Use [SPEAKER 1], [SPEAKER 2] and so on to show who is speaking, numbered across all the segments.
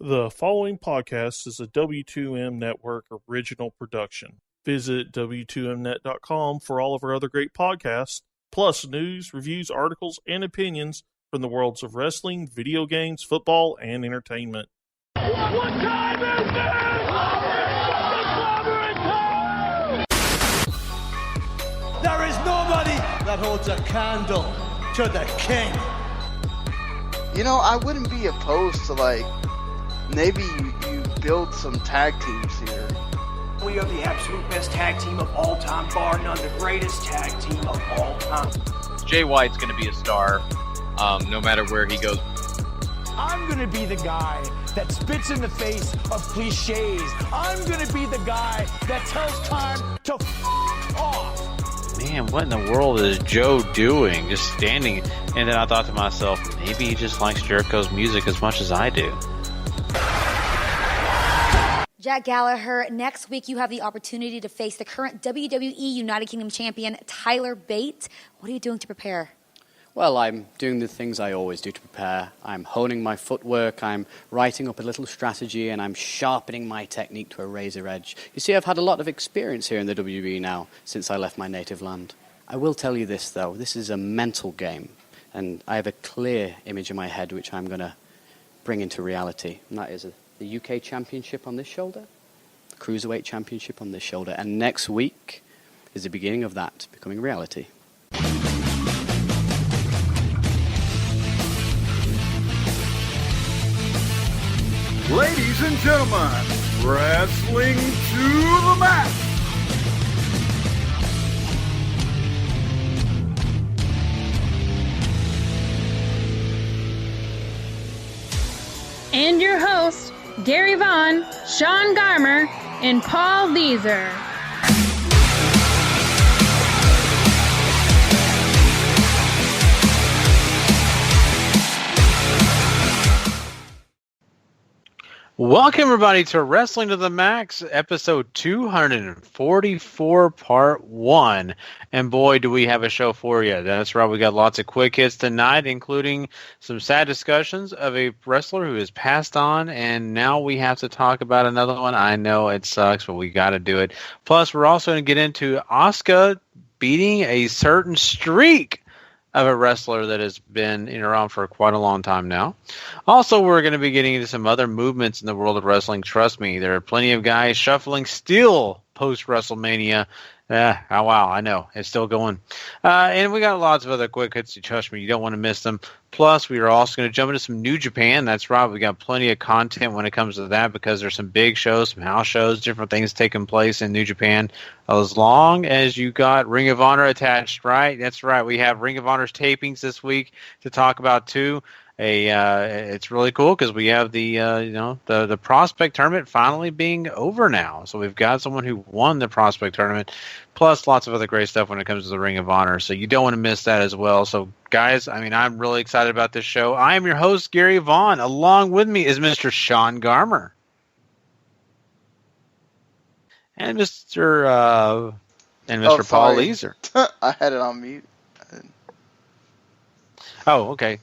[SPEAKER 1] The following podcast is a W2M Network original production. Visit W2Mnet.com for all of our other great podcasts, plus news, reviews, articles, and opinions from the worlds of wrestling, video games, football, and entertainment.
[SPEAKER 2] What time is it?
[SPEAKER 3] There is nobody that holds a candle to the king.
[SPEAKER 4] You know, I wouldn't be opposed to, maybe you build some tag teams here.
[SPEAKER 5] We are the absolute best tag team of all time, bar none, the greatest tag team of all time.
[SPEAKER 6] Jay White's going to be a star, no matter where he goes.
[SPEAKER 7] I'm going to be the guy that spits in the face of cliches. I'm going to be the guy that tells time to off.
[SPEAKER 6] Man, what in the world is Joe doing? Just standing. And then I thought to myself, maybe he just likes Jericho's music as much as I do.
[SPEAKER 8] Jack Gallagher, next week you have the opportunity to face the current WWE United Kingdom champion, Tyler Bate. What are you doing to prepare?
[SPEAKER 9] Well, I'm doing the things I always do to prepare. I'm honing my footwork, I'm writing up a little strategy, and I'm sharpening my technique to a razor edge. You see, I've had a lot of experience here in the WWE now since I left my native land. I will tell you this, though. This is a mental game, and I have a clear image in my head which I'm going to bring into reality, and that is the UK Championship on this shoulder, the Cruiserweight Championship on this shoulder, and next week is the beginning of that becoming reality.
[SPEAKER 2] Ladies and gentlemen, wrestling to the mat.
[SPEAKER 10] And your hosts, Gary Vaughn, Sean Garmer, and Paul Leeser.
[SPEAKER 6] Welcome, everybody, to Wrestling to the Max, episode 244, part 1. And boy, do we have a show for you. That's right, we got lots of quick hits tonight, including some sad discussions of a wrestler who has passed on, and now we have to talk about another one. I know it sucks, but we got to do it. Plus, we're also going to get into Asuka beating a certain streak of a wrestler that has been around for quite a long time now. Also, we're going to be getting into some other movements in the world of wrestling. Trust me, there are plenty of guys shuffling still post-WrestleMania. Oh, wow, I know. It's still going. And we got lots of other quick hits. Trust me, you don't want to miss them. Plus, we are also going to jump into some New Japan. That's right. We got plenty of content when it comes to that because there's some big shows, some house shows, different things taking place in New Japan. As long as you got Ring of Honor attached, right? That's right. We have Ring of Honor's tapings this week to talk about, too. It's really cool because we have the prospect tournament finally being over now. So we've got someone who won the prospect tournament, plus lots of other great stuff when it comes to the Ring of Honor. So you don't want to miss that as well. So guys, I'm really excited about this show. I am your host, Gary Vaughn. Along with me is Mr. Sean Garmer. And Mr. Paul Leeser.
[SPEAKER 4] I had it on mute.
[SPEAKER 6] Oh, okay.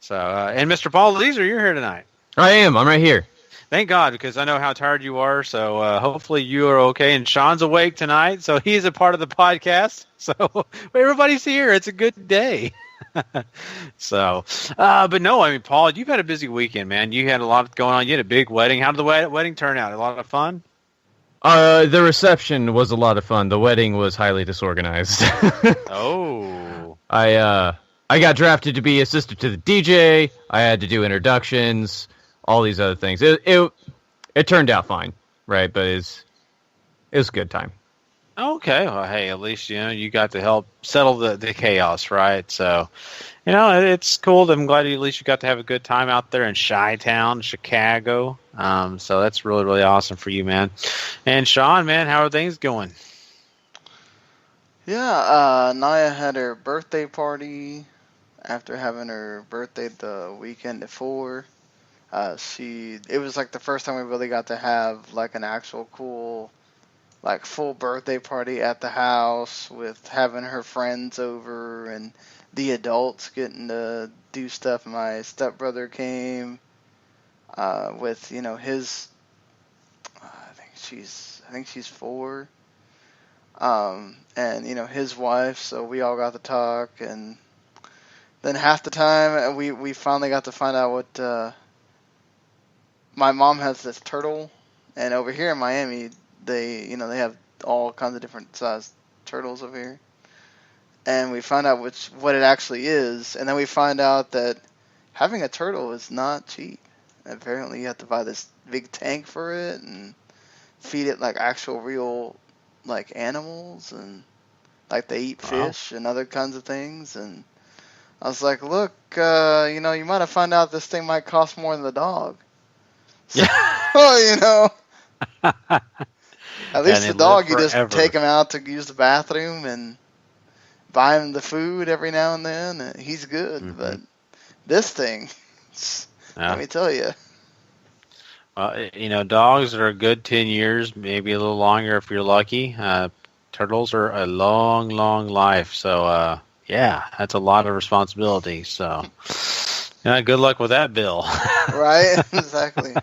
[SPEAKER 6] So, and Mr. Paul Leeser, you're here tonight.
[SPEAKER 11] I am. I'm right here.
[SPEAKER 6] Thank God, because I know how tired you are. So hopefully you are okay. And Sean's awake tonight, so he's a part of the podcast. So everybody's here. It's a good day. So, but no, Paul, you've had a busy weekend, man. You had a lot going on. You had a big wedding. How did the wedding turn out? A lot of fun?
[SPEAKER 11] The reception was a lot of fun. The wedding was highly disorganized.
[SPEAKER 6] Oh.
[SPEAKER 11] I got drafted to be assistant to the DJ. I had to do introductions, all these other things. It turned out fine, right? But it was a good time.
[SPEAKER 6] Okay. Well, hey, at least, you got to help settle the chaos, right? So, it's cool. I'm glad at least you got to have a good time out there in Chi-Town, Chicago. So that's really, really awesome for you, man. And Sean, man, how are things going?
[SPEAKER 4] Yeah, Naya had her birthday party after having her birthday the weekend before. It was the first time we really got to have an actual cool full birthday party at the house with having her friends over and the adults getting to do stuff. My stepbrother came. with his. I think she's 4. And his wife. So we all got to talk, and then half the time we finally got to find out what. My mom has this turtle, and over here in Miami, they have all kinds of different sized turtles over here. And we find out what it actually is, and then we find out that having a turtle is not cheap. Apparently, you have to buy this big tank for it and feed it like actual real like animals, and like they eat fish and other kinds of things. And I was like, look, you might have found out this thing might cost more than the dog. So, at least the dog, you just take him out to use the bathroom and buy him the food every now and then. And he's good, but this thing, let me tell you.
[SPEAKER 6] Dogs are a good 10 years, maybe a little longer if you're lucky. Turtles are a long, long life. So, that's a lot of responsibility. So, good luck with that, Bill.
[SPEAKER 4] Right? Exactly.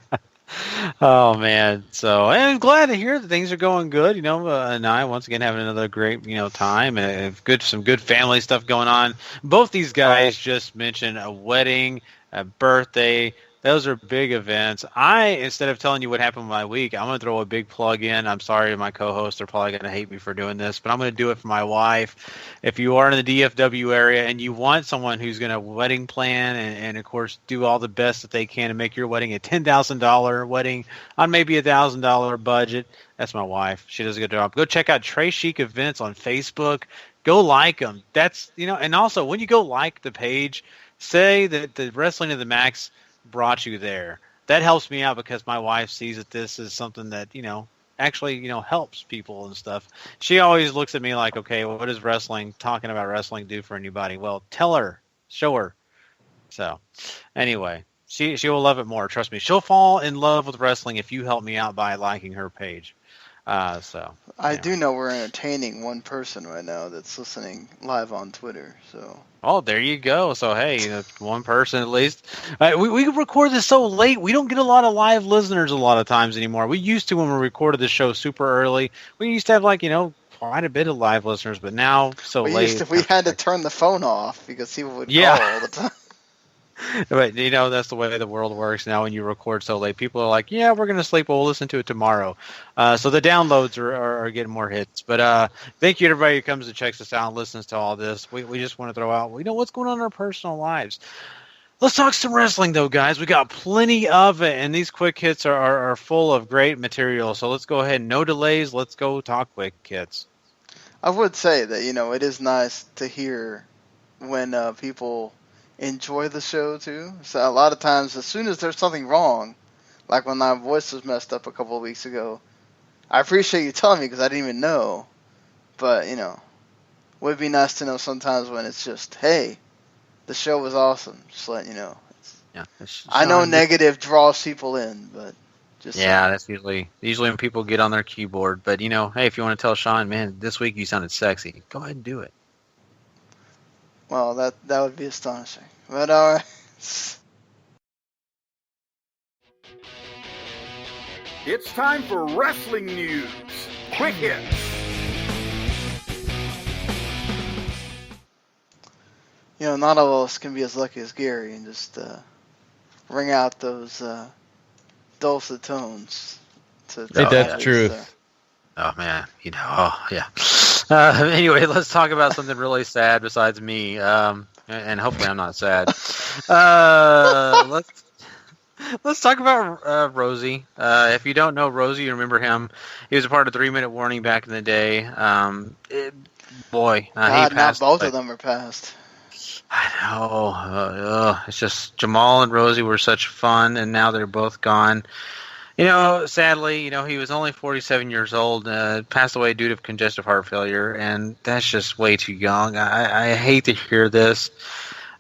[SPEAKER 6] Oh, man. So, I'm glad to hear that things are going good. And I, once again, having another great, time and some good family stuff going on. Both these guys just mentioned a wedding, a birthday. Those are big events. Instead of telling you what happened with my week, I'm going to throw a big plug in. I'm sorry to my co-hosts. They're probably going to hate me for doing this, but I'm going to do it for my wife. If you are in the DFW area and you want someone who's going to wedding plan and, of course, do all the best that they can to make your wedding a $10,000 wedding on maybe a $1,000 budget, that's my wife. She does a good job. Go check out Trey Chic Events on Facebook. Go like them. That's, and also when you go like the page, say that the Wrestling to the Max brought you there. That helps me out because my wife sees that this is something that actually helps people and stuff. She always looks at me like, okay, well, what does talking about wrestling do for anybody? Well, tell her, show her. So anyway, she will love it more, trust me. She'll fall in love with wrestling if you help me out by liking her page.
[SPEAKER 4] I do know we're entertaining one person right now that's listening live on Twitter. So.
[SPEAKER 6] Oh, there you go. So, hey, one person at least. We record this so late. We don't get a lot of live listeners a lot of times anymore. We used to when we recorded the show super early. We used to have quite a bit of live listeners, but now late.
[SPEAKER 4] We had to turn the phone off because people would call all the time.
[SPEAKER 6] But, that's the way the world works now when you record so late. People are like, yeah, we're going to sleep. We'll listen to it tomorrow. So the downloads are getting more hits. But thank you to everybody who comes and checks us out and listens to all this. We just want to throw out, what's going on in our personal lives. Let's talk some wrestling, though, guys. We got plenty of it, and these quick hits are full of great material. So let's go ahead. No delays. Let's go talk quick hits.
[SPEAKER 4] I would say that, it is nice to hear when people enjoy the show too. So a lot of times, as soon as there's something wrong, like when my voice was messed up a couple of weeks ago, I appreciate you telling me because I didn't even know. But would be nice to know sometimes when it's just, hey, the show was awesome. Just letting you know. I know negative draws people in, but just
[SPEAKER 6] that's usually when people get on their keyboard. But hey, if you want to tell Sean, man, this week you sounded sexy, go ahead and do it.
[SPEAKER 4] Well, that would be astonishing. But all right.
[SPEAKER 2] It's time for wrestling news. Quick hits.
[SPEAKER 4] Not all of us can be as lucky as Gary and just ring out those dulcet tones.
[SPEAKER 11] Ain't that the truth?
[SPEAKER 6] Oh, man. Anyway, let's talk about something really sad besides me. And hopefully I'm not sad. Let's talk about Rosie. If you don't know Rosie, you remember him. He was a part of 3 Minute Warning back in the day. He passed.
[SPEAKER 4] Not both of them are passed.
[SPEAKER 6] I know. It's just Jamal and Rosie were such fun, and now they're both gone. Sadly, he was only 47 years old, passed away due to congestive heart failure, and that's just way too young. I hate to hear this.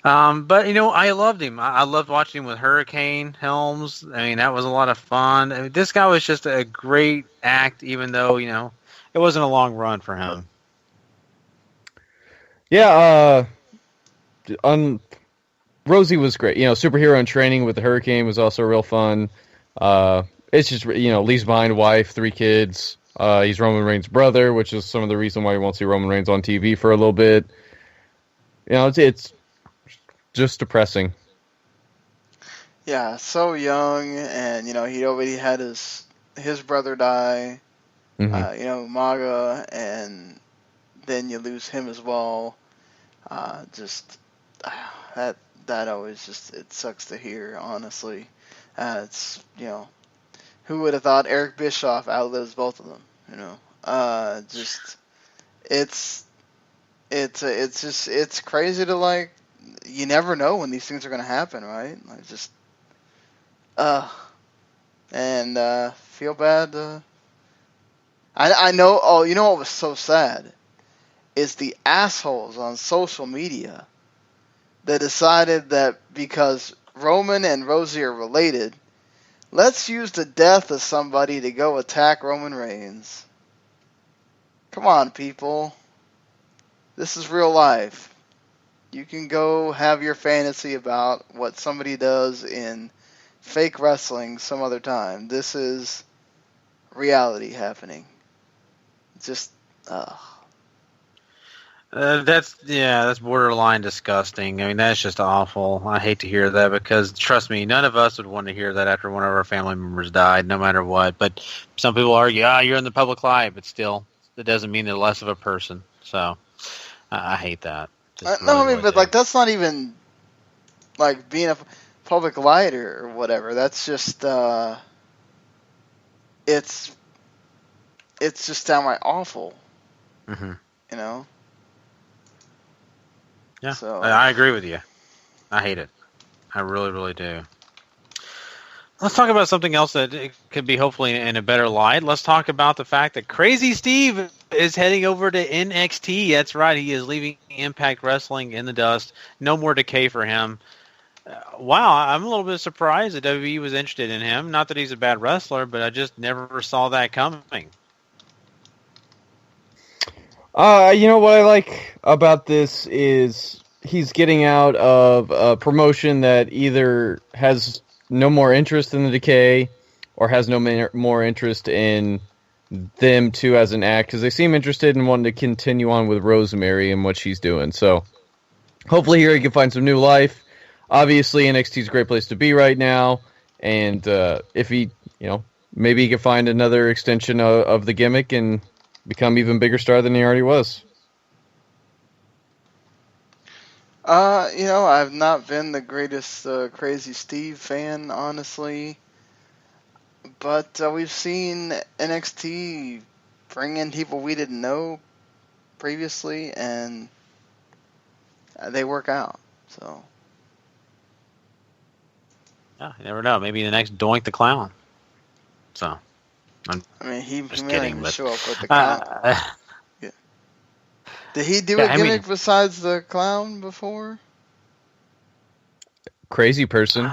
[SPEAKER 6] But, I loved him. I loved watching him with Hurricane Helms. I mean, that was a lot of fun. I mean, this guy was just a great act, even though, it wasn't a long run for him.
[SPEAKER 11] Yeah, Rosie was great. Superhero in Training with the Hurricane was also real fun. It's just, leaves behind a wife, 3 kids. He's Roman Reigns' brother, which is some of the reason why you won't see Roman Reigns on TV for a little bit. It's just depressing.
[SPEAKER 4] Yeah, so young, and he already had his brother die.
[SPEAKER 11] Mm-hmm.
[SPEAKER 4] Maga, and then you lose him as well. That always it sucks to hear, honestly. It's who would have thought Eric Bischoff outlives both of them? It's crazy to you never know when these things are gonna happen, right? Feel bad. I know. Oh, you know what was so sad is the assholes on social media that decided that because Roman and Rosie are related, let's use the death of somebody to go attack Roman Reigns. Come on, people. This is real life. You can go have your fantasy about what somebody does in fake wrestling some other time. This is reality happening.
[SPEAKER 6] That's borderline disgusting. I mean, that's just awful. I hate to hear that because, trust me, none of us would want to hear that after one of our family members died, no matter what. But some people argue, you're in the public light, but still, that doesn't mean they're less of a person. So, I hate that.
[SPEAKER 4] That's not even being a public light or whatever. That's just it's just downright awful.
[SPEAKER 6] Mm-hmm. Yeah,
[SPEAKER 4] so,
[SPEAKER 6] I agree with you. I hate it. I really, really do. Let's talk about something else that could be hopefully in a better light. Let's talk about the fact that Crazy Steve is heading over to NXT. That's right. He is leaving Impact Wrestling in the dust. No more decay for him. Wow, I'm a little bit surprised that WWE was interested in him. Not that he's a bad wrestler, but I just never saw that coming.
[SPEAKER 11] What I like about this is he's getting out of a promotion that either has no more interest in the decay or has no more interest in them two as an act, because they seem interested in wanting to continue on with Rosemary and what she's doing. So hopefully here he can find some new life. Obviously NXT is a great place to be right now, and if he, maybe he can find another extension of the gimmick and become even bigger star than he already was.
[SPEAKER 4] I've not been the greatest Crazy Steve fan, honestly. But we've seen NXT bring in people we didn't know previously, and they work out. So.
[SPEAKER 6] Yeah, you never know. Maybe the next Doink the Clown. So.
[SPEAKER 4] He
[SPEAKER 6] just
[SPEAKER 4] may
[SPEAKER 6] kidding,
[SPEAKER 4] even
[SPEAKER 6] but
[SPEAKER 4] show up with the clown. Yeah. Did he do a gimmick besides the clown before?
[SPEAKER 11] Crazy person.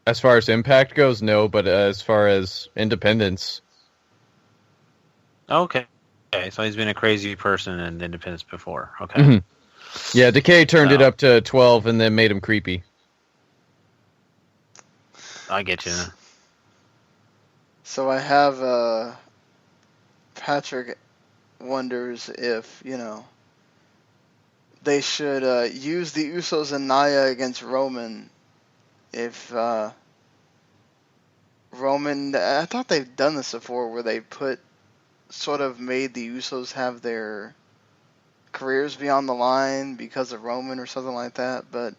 [SPEAKER 11] As far as Impact goes, no, but as far as Independence.
[SPEAKER 6] Okay. So he's been a crazy person in Independence before. Okay.
[SPEAKER 11] Mm-hmm. Yeah, Decay turned it up to 12 and then made him creepy.
[SPEAKER 6] I get you.
[SPEAKER 4] So I have Patrick wonders if, they should use the Usos and Nia against Roman. If Roman, I thought they've done this before where they made the Usos have their careers be on the line because of Roman or something like that, but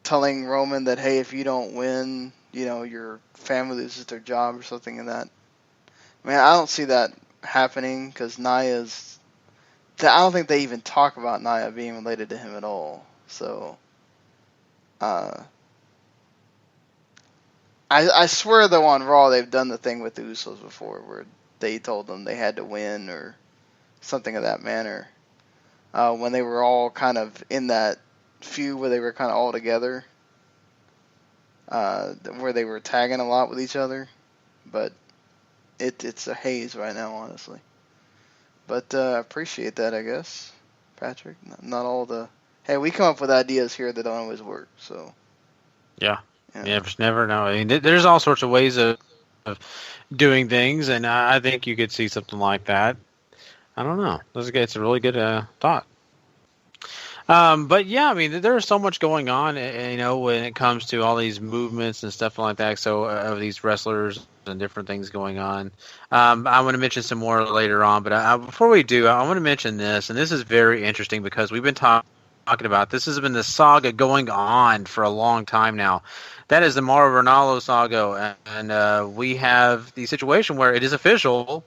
[SPEAKER 4] telling Roman that, hey, if you don't win, your family loses their job or something in that. I don't see that happening because Nia's... I don't think they even talk about Nia being related to him at all. So, I swear though on Raw they've done the thing with the Usos before where they told them they had to win or something of that manner. When they were all kind of in that feud where they were kind of all together, where they were tagging a lot with each other, but it's a haze right now, honestly. But appreciate that, I guess. Patrick. Not all the. Hey, we come up with ideas here that don't always work. So.
[SPEAKER 6] Yeah. You never know. I mean, there's all sorts of ways of doing things, and I think you could see something like that. I don't know. It's a really good thought. But yeah, I mean, there's so much going on, when it comes to all these movements and stuff like that. So of these wrestlers and different things going on. I want to mention some more later on, but before we do, I want to mention this, and this is very interesting because we've been talking about this. Has been the saga going on for a long time now. That is the Mauro Ranallo saga, and we have the situation where it is official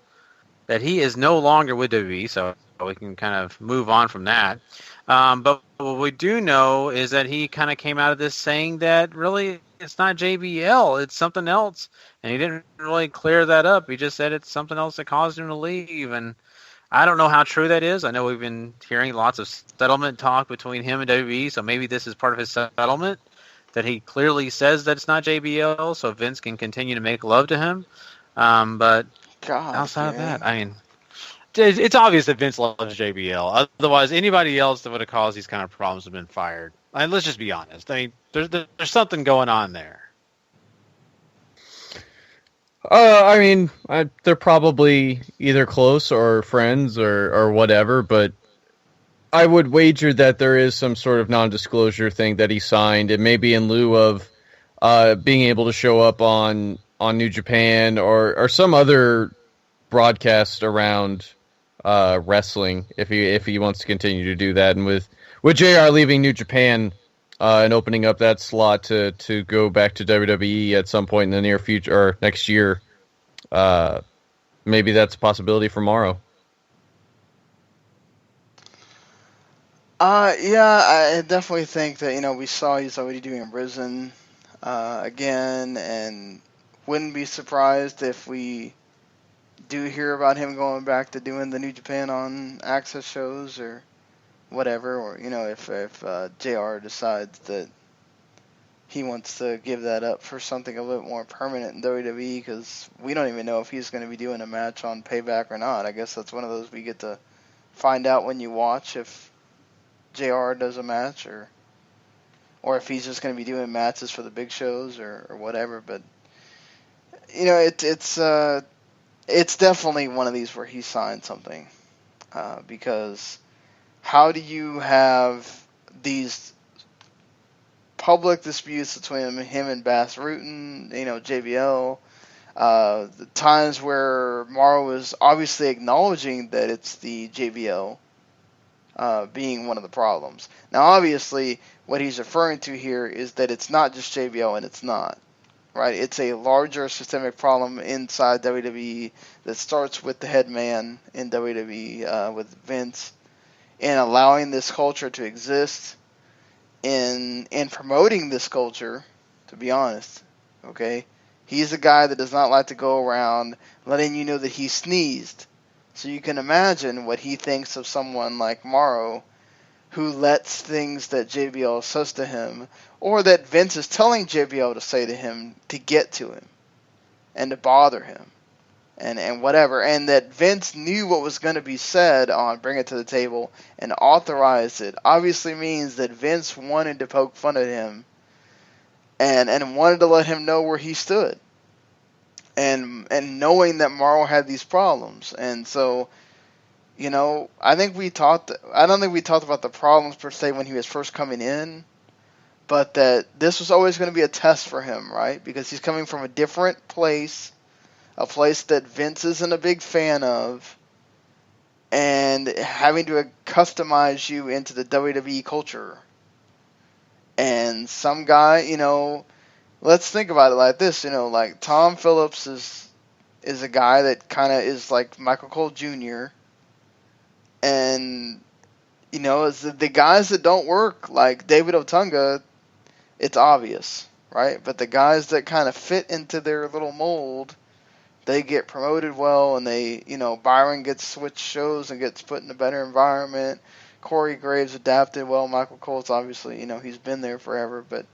[SPEAKER 6] that he is no longer with WWE, so we can kind of move on from that. But what we do know is that he kind of came out of this saying that really it's not JBL, it's something else. And he didn't really clear that up. He just said it's something else that caused him to leave. And I don't know how true that is. I know we've been hearing lots of settlement talk between him and WWE, so maybe this is part of his settlement, that he clearly says that it's not JBL, so Vince can continue to make love to him. But outside of that, I mean, it's obvious that Vince loves JBL. Otherwise, anybody else that would have caused these kind of problems would have been fired. I mean, let's just be honest. I mean, there's something going on there.
[SPEAKER 11] I mean, they're probably either close or friends or whatever, but I would wager that there is some sort of non-disclosure thing that he signed, and maybe in lieu of being able to show up on New Japan or some other broadcast around wrestling, if he wants to continue to do that, and with JR leaving New Japan and opening up that slot to go back to WWE at some point in the near future or next year, maybe that's a possibility for Mauro.
[SPEAKER 4] Yeah, I definitely think that, we saw he's already doing Risen again, and wouldn't be surprised if we do hear about him going back to doing the New Japan on Access shows or whatever, or, if JR decides that he wants to give that up for something a little more permanent in WWE, because we don't even know if he's going to be doing a match on Payback or not. I guess that's one of those we get to find out when you watch if JR does a match, or if he's just going to be doing matches for the big shows or whatever. But it's definitely one of these where he signed something, because how do you have these public disputes between him and Bass Rutten, JBL, the times where Mauro was obviously acknowledging that it's the JBL being one of the problems. Now, obviously, what he's referring to here is that it's not just JBL, and it's not, right? It's a larger systemic problem inside WWE that starts with the head man in WWE, with Vince, and allowing this culture to exist, in promoting this culture, to be honest, okay? He's a guy that does not like to go around letting you know that he sneezed. So you can imagine what he thinks of someone like Mauro, who lets things that JBL says to him, or that Vince is telling JBL to say to him, to get to him, and to bother him, and whatever. And that Vince knew what was going to be said on Bring It to the Table and authorized it, obviously means that Vince wanted to poke fun at him and wanted to let him know where he stood. And knowing that Mauro had these problems. And so, I don't think we talked about the problems per se when he was first coming in, but that this was always going to be a test for him, right? Because he's coming from a different place, a place that Vince isn't a big fan of, and having to customize you into the WWE culture. And some guy, let's think about it like this, like Tom Phillips is a guy that kind of is like Michael Cole Jr. And, it's the guys that don't work, like David Otunga, it's obvious, right? But the guys that kind of fit into their little mold, they get promoted well, and they, Byron gets switched shows and gets put in a better environment. Corey Graves adapted well. Michael Cole's obviously, he's been there forever, but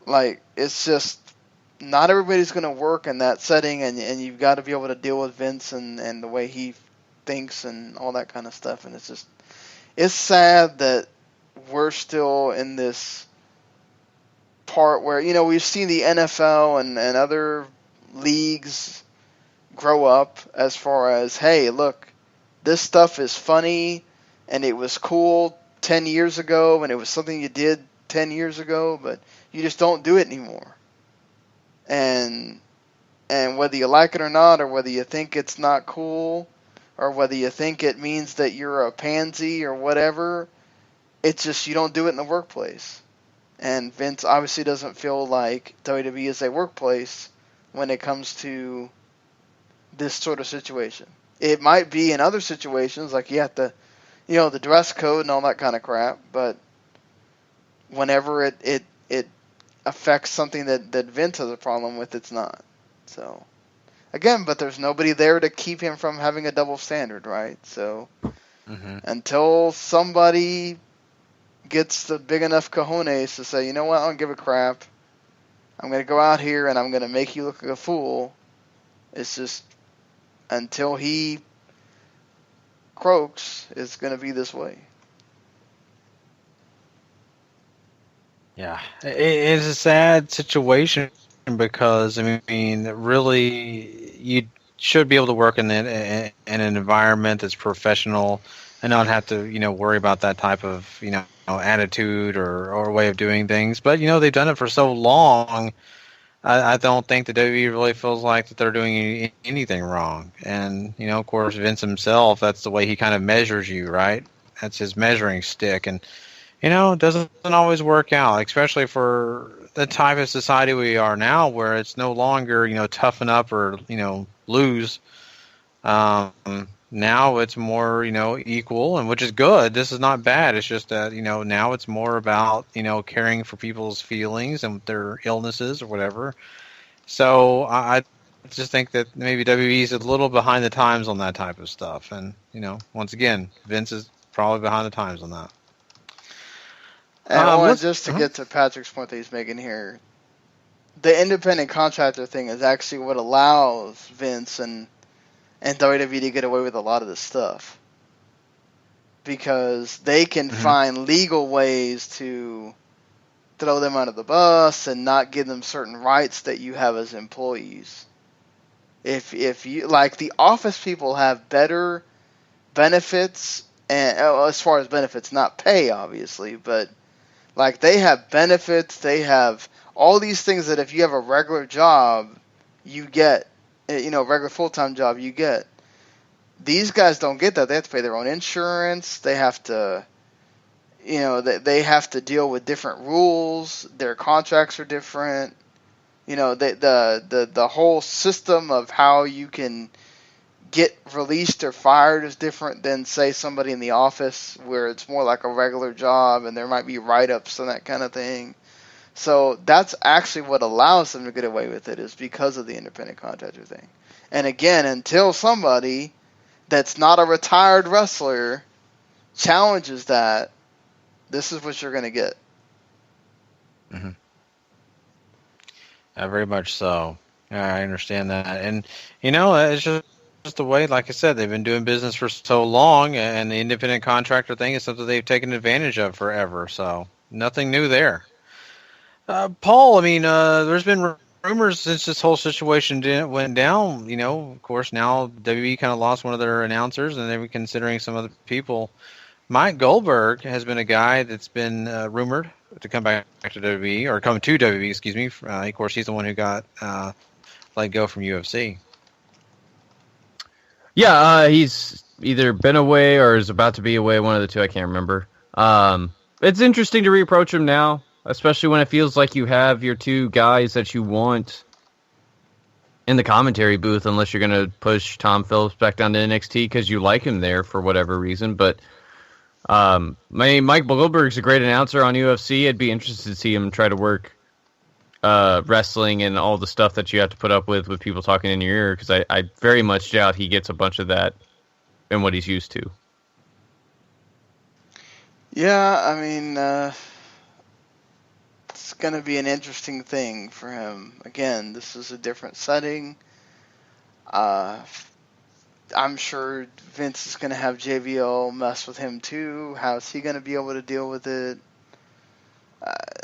[SPEAKER 4] like, it's just not everybody's going to work in that setting, and you've got to be able to deal with Vince and the way he thinks and all that kind of stuff. And it's it's sad that we're still in this part where, we've seen the NFL and other leagues grow up as far as, hey, look, this stuff is funny and it was cool 10 years ago and it was something you did 10 years ago, but you just don't do it anymore. And whether you like it or not, or whether you think it's not cool, or whether you think it means that you're a pansy or whatever, it's just you don't do it in the workplace. And Vince obviously doesn't feel like WWE is a workplace when it comes to this sort of situation. It might be in other situations, like you have to, the dress code and all that kind of crap, but whenever it affects something that Vince has a problem with, it's not. So, again, but there's nobody there to keep him from having a double standard, right? So, until somebody gets the big enough cojones to say, you know what, I don't give a crap. I'm going to go out here and I'm going to make you look like a fool. It's just, until he croaks, it's going to be this way.
[SPEAKER 6] Yeah, it's a sad situation because, I mean, really, you should be able to work in an environment that's professional and not have to, worry about that type of, attitude or way of doing things. But, they've done it for so long, I don't think the WWE really feels like that they're doing anything wrong. And, of course, Vince himself, that's the way he kind of measures you, right? That's his measuring stick. And, it doesn't always work out, especially for the type of society we are now, where it's no longer, toughen up or, lose. Now it's more, equal, and which is good. This is not bad. It's just that, now it's more about, caring for people's feelings and their illnesses or whatever. So I just think that maybe WWE is a little behind the times on that type of stuff. And, once again, Vince is probably behind the times on that.
[SPEAKER 4] And just to get to Patrick's point that he's making here, the independent contractor thing is actually what allows Vince and WWE to get away with a lot of this stuff. Because they can find legal ways to throw them under the bus and not give them certain rights that you have as employees. If you, like, the office people have better benefits, and as far as benefits, not pay, obviously, but like, they have benefits, they have all these things that if you have a regular job, you get, regular full-time job, you get. These guys don't get that. They have to pay their own insurance. They have to, they have to deal with different rules. Their contracts are different. The whole system of how you can get released or fired is different than, say, somebody in the office where it's more like a regular job and there might be write-ups and that kind of thing. So that's actually what allows them to get away with it, is because of the independent contractor thing. And again, until somebody that's not a retired wrestler challenges that, this is what you're going to get.
[SPEAKER 6] Very much so. I understand that. And, it's just the way, like I said, they've been doing business for so long, and the independent contractor thing is something they've taken advantage of forever. So nothing new there. Paul, I mean, there's been rumors since this whole situation went down. Of course, now WWE kind of lost one of their announcers, and they were considering some other people. Mike Goldberg has been a guy that's been rumored to come back to WWE, or come to WWE, excuse me. Of course, he's the one who got let go from UFC.
[SPEAKER 11] Yeah, he's either been away or is about to be away, one of the two, I can't remember. It's interesting to reapproach him now, especially when it feels like you have your two guys that you want in the commentary booth, unless you're going to push Tom Phillips back down to NXT because you like him there for whatever reason. But Mike Goldberg's a great announcer on UFC. I'd be interested to see him try to work wrestling and all the stuff that you have to put up with people talking in your ear, because I very much doubt he gets a bunch of that in what he's used to.
[SPEAKER 4] Yeah, I mean, it's going to be an interesting thing for him. Again, this is a different setting. I'm sure Vince is going to have JBL mess with him too. How is he going to be able to deal with it?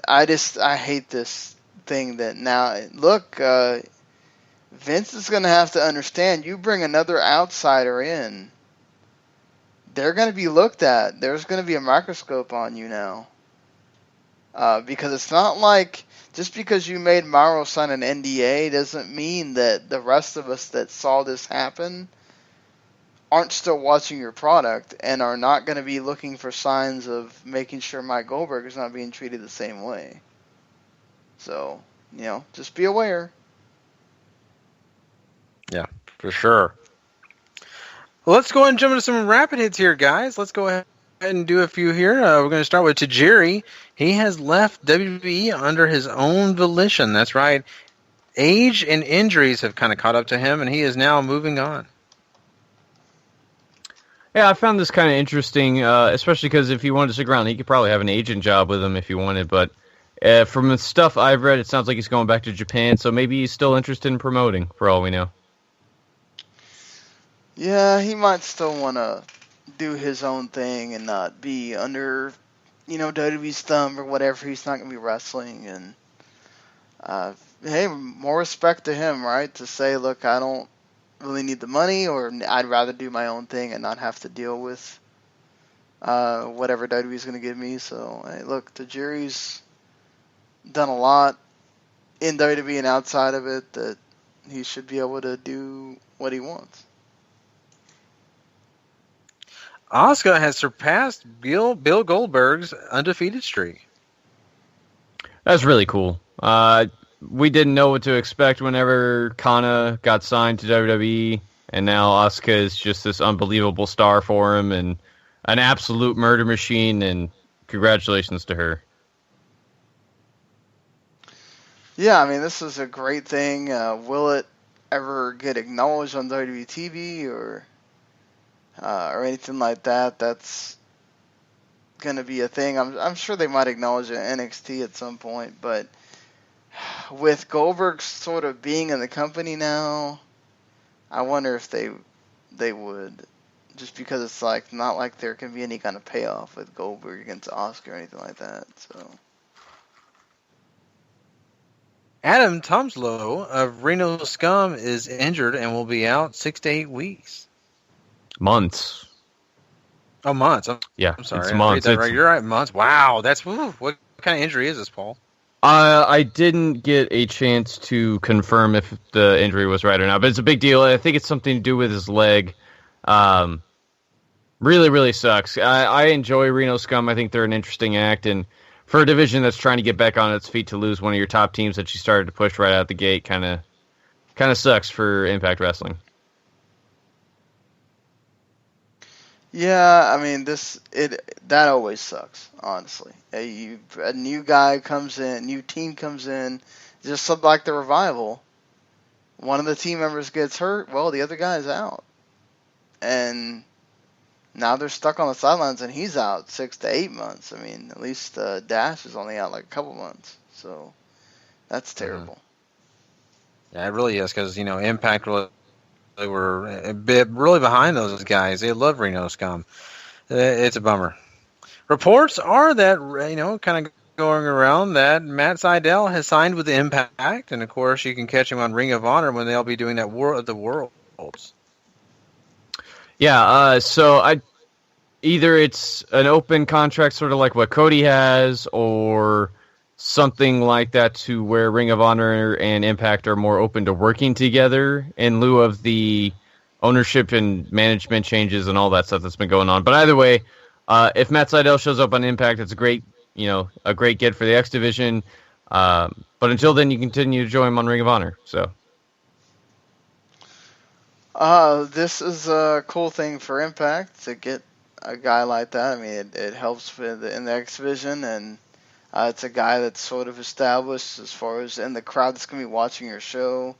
[SPEAKER 4] I hate this thing that now, look, Vince is going to have to understand, you bring another outsider in, they're going to be looked at. There's going to be a microscope on you now. Because it's not like, just because you made Mauro sign an NDA doesn't mean that the rest of us that saw this happen aren't still watching your product and are not going to be looking for signs of making sure Mike Goldberg is not being treated the same way. So, just be aware.
[SPEAKER 6] Yeah, for sure. Well, let's go ahead and jump into some rapid hits here, guys. Let's go ahead and do a few here. We're going to start with Tajiri. He has left WWE under his own volition. That's right. Age and injuries have kind of caught up to him, and he is now moving on.
[SPEAKER 11] Yeah, I found this kind of interesting, especially because if he wanted to stick around, he could probably have an agent job with him if he wanted. But from the stuff I've read, it sounds like he's going back to Japan, so maybe he's still interested in promoting, for all we know.
[SPEAKER 4] Yeah, he might still want to do his own thing and not be under, WWE's thumb or whatever. He's not going to be wrestling. And, hey, more respect to him, right? To say, look, I don't really need the money, or I'd rather do my own thing and not have to deal with whatever WWE's going to give me. So, hey, look, Tajiri's done a lot in WWE and outside of it that he should be able to do what he wants.
[SPEAKER 6] Asuka has surpassed Bill Goldberg's undefeated streak.
[SPEAKER 11] That's really cool. We didn't know what to expect whenever Kana got signed to WWE, and now Asuka is just this unbelievable star for him and an absolute murder machine, and congratulations to her.
[SPEAKER 4] Yeah, I mean, this is a great thing. Will it ever get acknowledged on WWE TV or anything like that? That's going to be a thing. I'm sure they might acknowledge it in NXT at some point, but with Goldberg sort of being in the company now, I wonder if they would, just because it's like not like there can be any kind of payoff with Goldberg against Asuka or anything like that. So
[SPEAKER 6] Adam Tomslow of Reno Scum is injured and will be out 6 to 8 weeks.
[SPEAKER 11] Months.
[SPEAKER 6] Oh, months.
[SPEAKER 11] Yeah,
[SPEAKER 6] I'm sorry.
[SPEAKER 11] it's months.
[SPEAKER 6] Right. You're right, months. Wow, what kind of injury is this, Paul?
[SPEAKER 11] I didn't get a chance to confirm if the injury was right or not, but it's a big deal. I think it's something to do with his leg. Really, really sucks. I enjoy Reno Scum. I think they're an interesting act, and for a division that's trying to get back on its feet, to lose one of your top teams that you started to push right out the gate kind of sucks for Impact Wrestling.
[SPEAKER 4] yeah, I mean, that always sucks, honestly. A new guy comes in, new team comes in, just something like the Revival. One of the team members gets hurt, well, the other guy's out. And now they're stuck on the sidelines, and he's out 6 to 8 months. I mean, at least Dash is only out like a couple months. So that's terrible.
[SPEAKER 6] Yeah, it really is, because, Impact really were a bit really behind those guys. They love Reno Scum. It's a bummer. Reports are that, kind of going around that Matt Sydal has signed with Impact, and of course you can catch him on Ring of Honor when they'll be doing that War of the Worlds.
[SPEAKER 11] Yeah, so either it's an open contract, sort of like what Cody has, or something like that to where Ring of Honor and Impact are more open to working together in lieu of the ownership and management changes and all that stuff that's been going on. But either way, if Matt Sydal shows up on Impact, it's a great get for the X Division. But until then, you continue to join him on Ring of Honor. So.
[SPEAKER 4] This is a cool thing for Impact to get a guy like that. I mean, it helps in the X Division, and it's a guy that's sort of established as far as in the crowd that's going to be watching your show.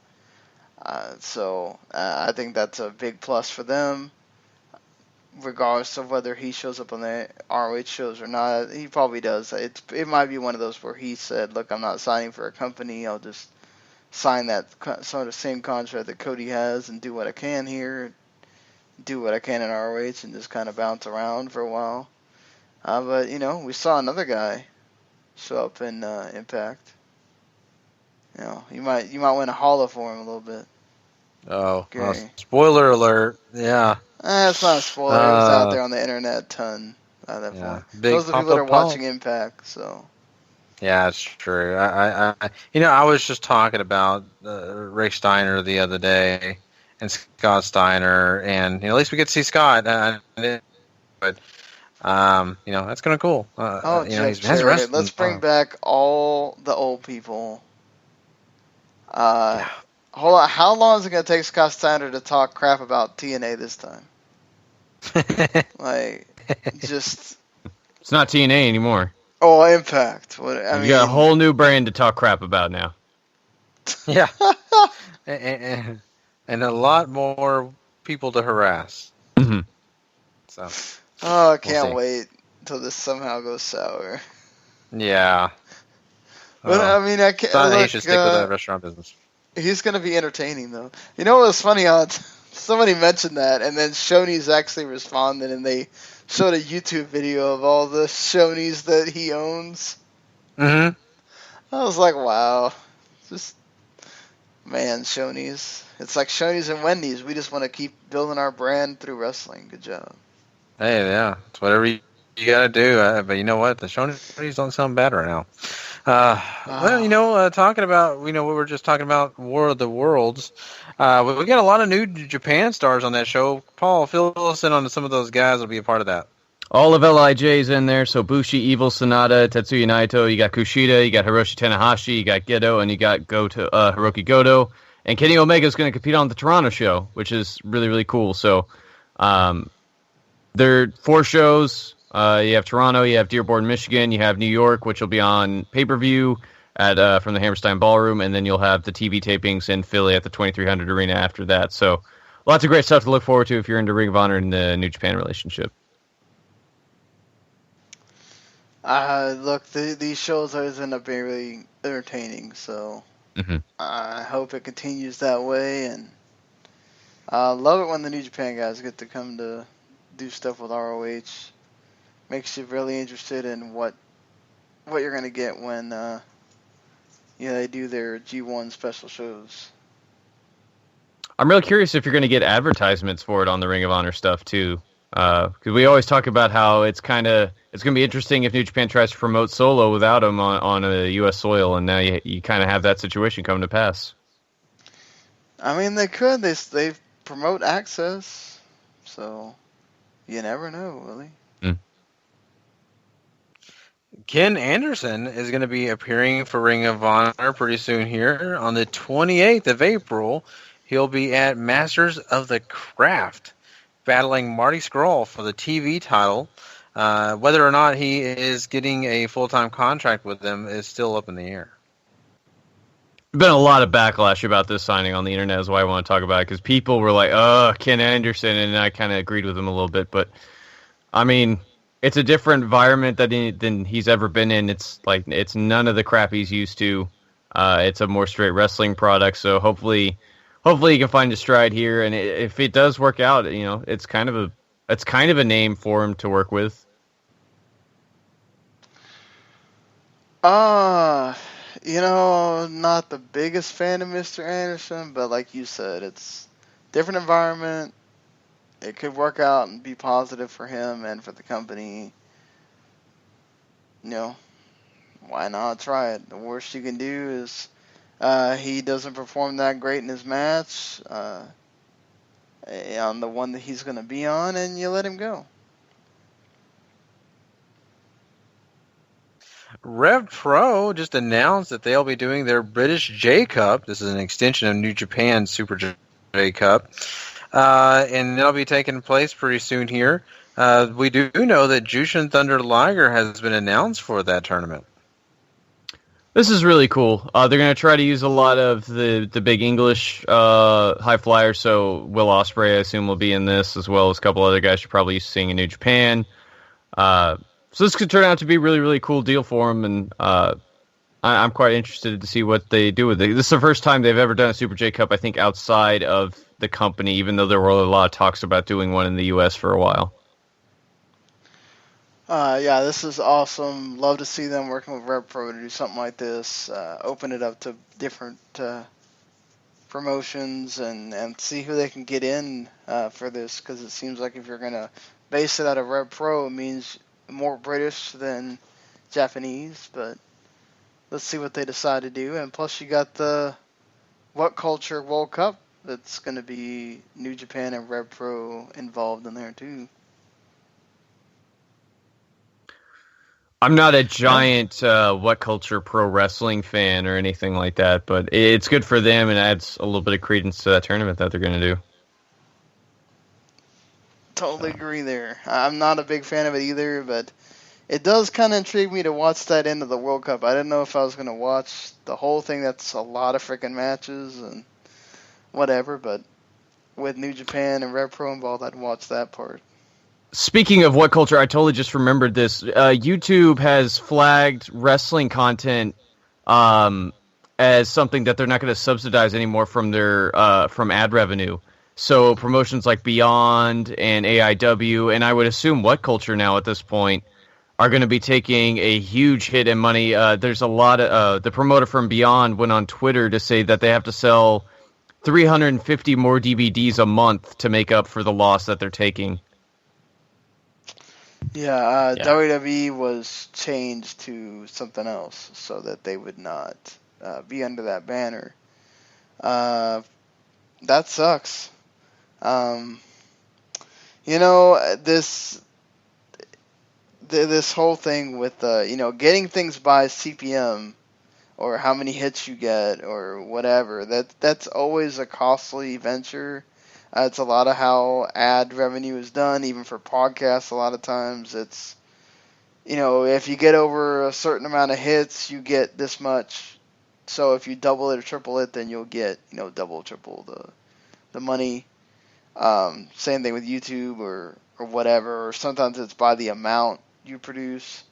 [SPEAKER 4] So I think that's a big plus for them, regardless of whether he shows up on the ROH shows or not. He probably does. It might be one of those where he said, look, I'm not signing for a company. I'll just sign that sort of same contract that Cody has and do what I can here. do what I can in ROH and just kind of bounce around for a while. But we saw another guy show up in Impact. You might win a holla for him a little bit.
[SPEAKER 6] Oh, well, spoiler alert! Yeah,
[SPEAKER 4] it's not a spoiler. It was out there on the internet a ton at that point. Those are the people that are watching Impact, so.
[SPEAKER 6] Yeah, it's true. I was just talking about Rick Steiner the other day and Scott Steiner, and at least we get to see Scott. But that's kind of cool.
[SPEAKER 4] Let's bring back all the old people. Hold on. How long is it going to take Scott Steiner to talk crap about TNA this time?
[SPEAKER 11] It's not TNA anymore.
[SPEAKER 4] Oh, Impact.
[SPEAKER 11] You got a whole new brand to talk crap about now.
[SPEAKER 6] Yeah. and a lot more people to harass.
[SPEAKER 11] Mm-hmm.
[SPEAKER 6] So.
[SPEAKER 4] Oh, I can't wait until this somehow goes sour.
[SPEAKER 6] Yeah.
[SPEAKER 4] But I can't.
[SPEAKER 6] He should stick with the restaurant business.
[SPEAKER 4] He's going to be entertaining, though. You know what was funny? Somebody mentioned that, and then Shoney's actually responded, and they showed a YouTube video of all the Shoney's that he owns.
[SPEAKER 6] Mm-hmm.
[SPEAKER 4] I was like, wow. Shoney's. It's like Shoney's and Wendy's. We just want to keep building our brand through wrestling. Good job.
[SPEAKER 6] Hey, yeah. It's whatever you got to do. But you know what? The Shoney's don't sound bad right now. Talking about, we were just talking about War of the Worlds. We got a lot of New Japan stars on that show. Paul, fill us in on some of those guys that'll be a part of that.
[SPEAKER 11] All of LIJ's in there, so Bushi, Evil, Sonata, Tetsuya Naito, you got Kushida, you got Hiroshi Tanahashi, you got Gedo, and you got Hiroki Goto. And Kenny Omega's going to compete on the Toronto show, which is really, really cool. So there are 4 shows. You have Toronto, you have Dearborn, Michigan, you have New York, which will be on pay-per-view from the Hammerstein Ballroom, and then you'll have the TV tapings in Philly at the 2300 Arena after that. So lots of great stuff to look forward to if you're into Ring of Honor and the New Japan relationship.
[SPEAKER 4] Look, these shows always end up being really entertaining, so I hope it continues that way, and I love it when the New Japan guys get to come to do stuff with ROH. Makes you really interested in what you're going to get when they do their G1 special shows.
[SPEAKER 11] I'm really curious if you're going to get advertisements for it on the Ring of Honor stuff too, because we always talk about how it's going to be interesting if New Japan tries to promote Solo without him on a U.S. soil, and now you kind of have that situation come to pass.
[SPEAKER 4] I mean, they could. They promote Access, so you never know, really.
[SPEAKER 6] Ken Anderson is going to be appearing for Ring of Honor pretty soon here. On the 28th of April, he'll be at Masters of the Craft, battling Marty Scurll for the TV title. Whether or not he is getting a full-time contract with them is still up in the air.
[SPEAKER 11] There's been a lot of backlash about this signing on the internet, is why I want to talk about it, because people were like, oh, Ken Anderson, and I kind of agreed with him a little bit. But, I mean, it's a different environment than he's ever been in. It's none of the crap he's used to. It's a more straight wrestling product. So hopefully he can find his stride here. And if it does work out, it's kind of a name for him to work with.
[SPEAKER 4] Not the biggest fan of Mr. Anderson, but like you said, it's different environment. It could work out and be positive for him and for the company. Why not try it? The worst you can do is he doesn't perform that great in his match on the one that he's going to be on, and you let him go.
[SPEAKER 6] Rev Pro just announced that they'll be doing their British J Cup. This is an extension of New Japan's Super J Cup. And that'll be taking place pretty soon here. We do know that Jushin Thunder Liger has been announced for that tournament.
[SPEAKER 11] This is really cool. They're going to try to use a lot of the big English high flyers, so Will Ospreay, I assume, will be in this, as well as a couple other guys you're probably used to seeing in New Japan. So this could turn out to be a really, really cool deal for them, and I'm quite interested to see what they do with it. This is the first time they've ever done a Super J Cup, I think, outside of the company, even though there were a lot of talks about doing one in the U.S. for a while.
[SPEAKER 4] Yeah, this is awesome. Love to see them working with Rev Pro to do something like this. Open it up to different promotions and see who they can get in for this, because it seems like if you're going to base it out of Rev Pro, it means more British than Japanese, but let's see what they decide to do. And plus you got the What Culture World Cup that's going to be New Japan and Rev Pro involved in there too.
[SPEAKER 11] I'm not a giant What Culture Pro Wrestling fan or anything like that, but it's good for them and adds a little bit of credence to that tournament that they're going to do.
[SPEAKER 4] Totally agree there. I'm not a big fan of it either, but it does kind of intrigue me to watch that end of the World Cup. I didn't know if I was going to watch the whole thing. That's a lot of freaking matches and whatever, but with New Japan and Rev Pro involved, I'd watch that part.
[SPEAKER 11] Speaking of What Culture, I totally just remembered this. YouTube has flagged wrestling content as something that they're not going to subsidize anymore from their from ad revenue. So promotions like Beyond and AIW, and I would assume What Culture now at this point, are going to be taking a huge hit in money. There's a lot of the promoter from Beyond went on Twitter to say that they have to sell 350 more DVDs a month to make up for the loss that they're taking.
[SPEAKER 4] Yeah, WWE was changed to something else so that they would not be under that banner. That sucks. This whole thing with getting things by CPM or how many hits you get or whatever, that's always a costly venture. It's a lot of how ad revenue is done, even for podcasts. A lot of times it's, if you get over a certain amount of hits, you get this much. So if you double it or triple it, then you'll get, double, triple the money. Same thing with YouTube or whatever. Or sometimes it's by the amount you produce.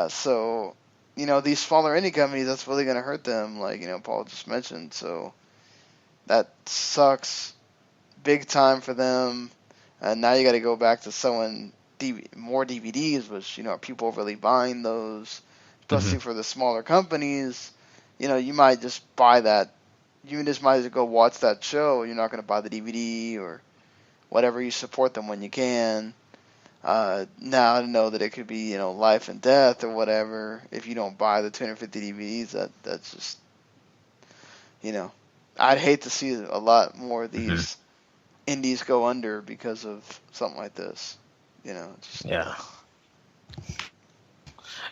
[SPEAKER 4] So, these smaller indie companies, that's really going to hurt them, like, Paul just mentioned. So that sucks big time for them. And now you got to go back to selling more DVDs, which, are people really buying those? Especially for the smaller companies, you might just buy that. You just might as well go watch that show. You're not going to buy the DVD or whatever. You support them when you can. Now I know that it could be, life and death or whatever. If you don't buy the 250 DVDs, that's just, I'd hate to see a lot more of these indies go under because of something like this.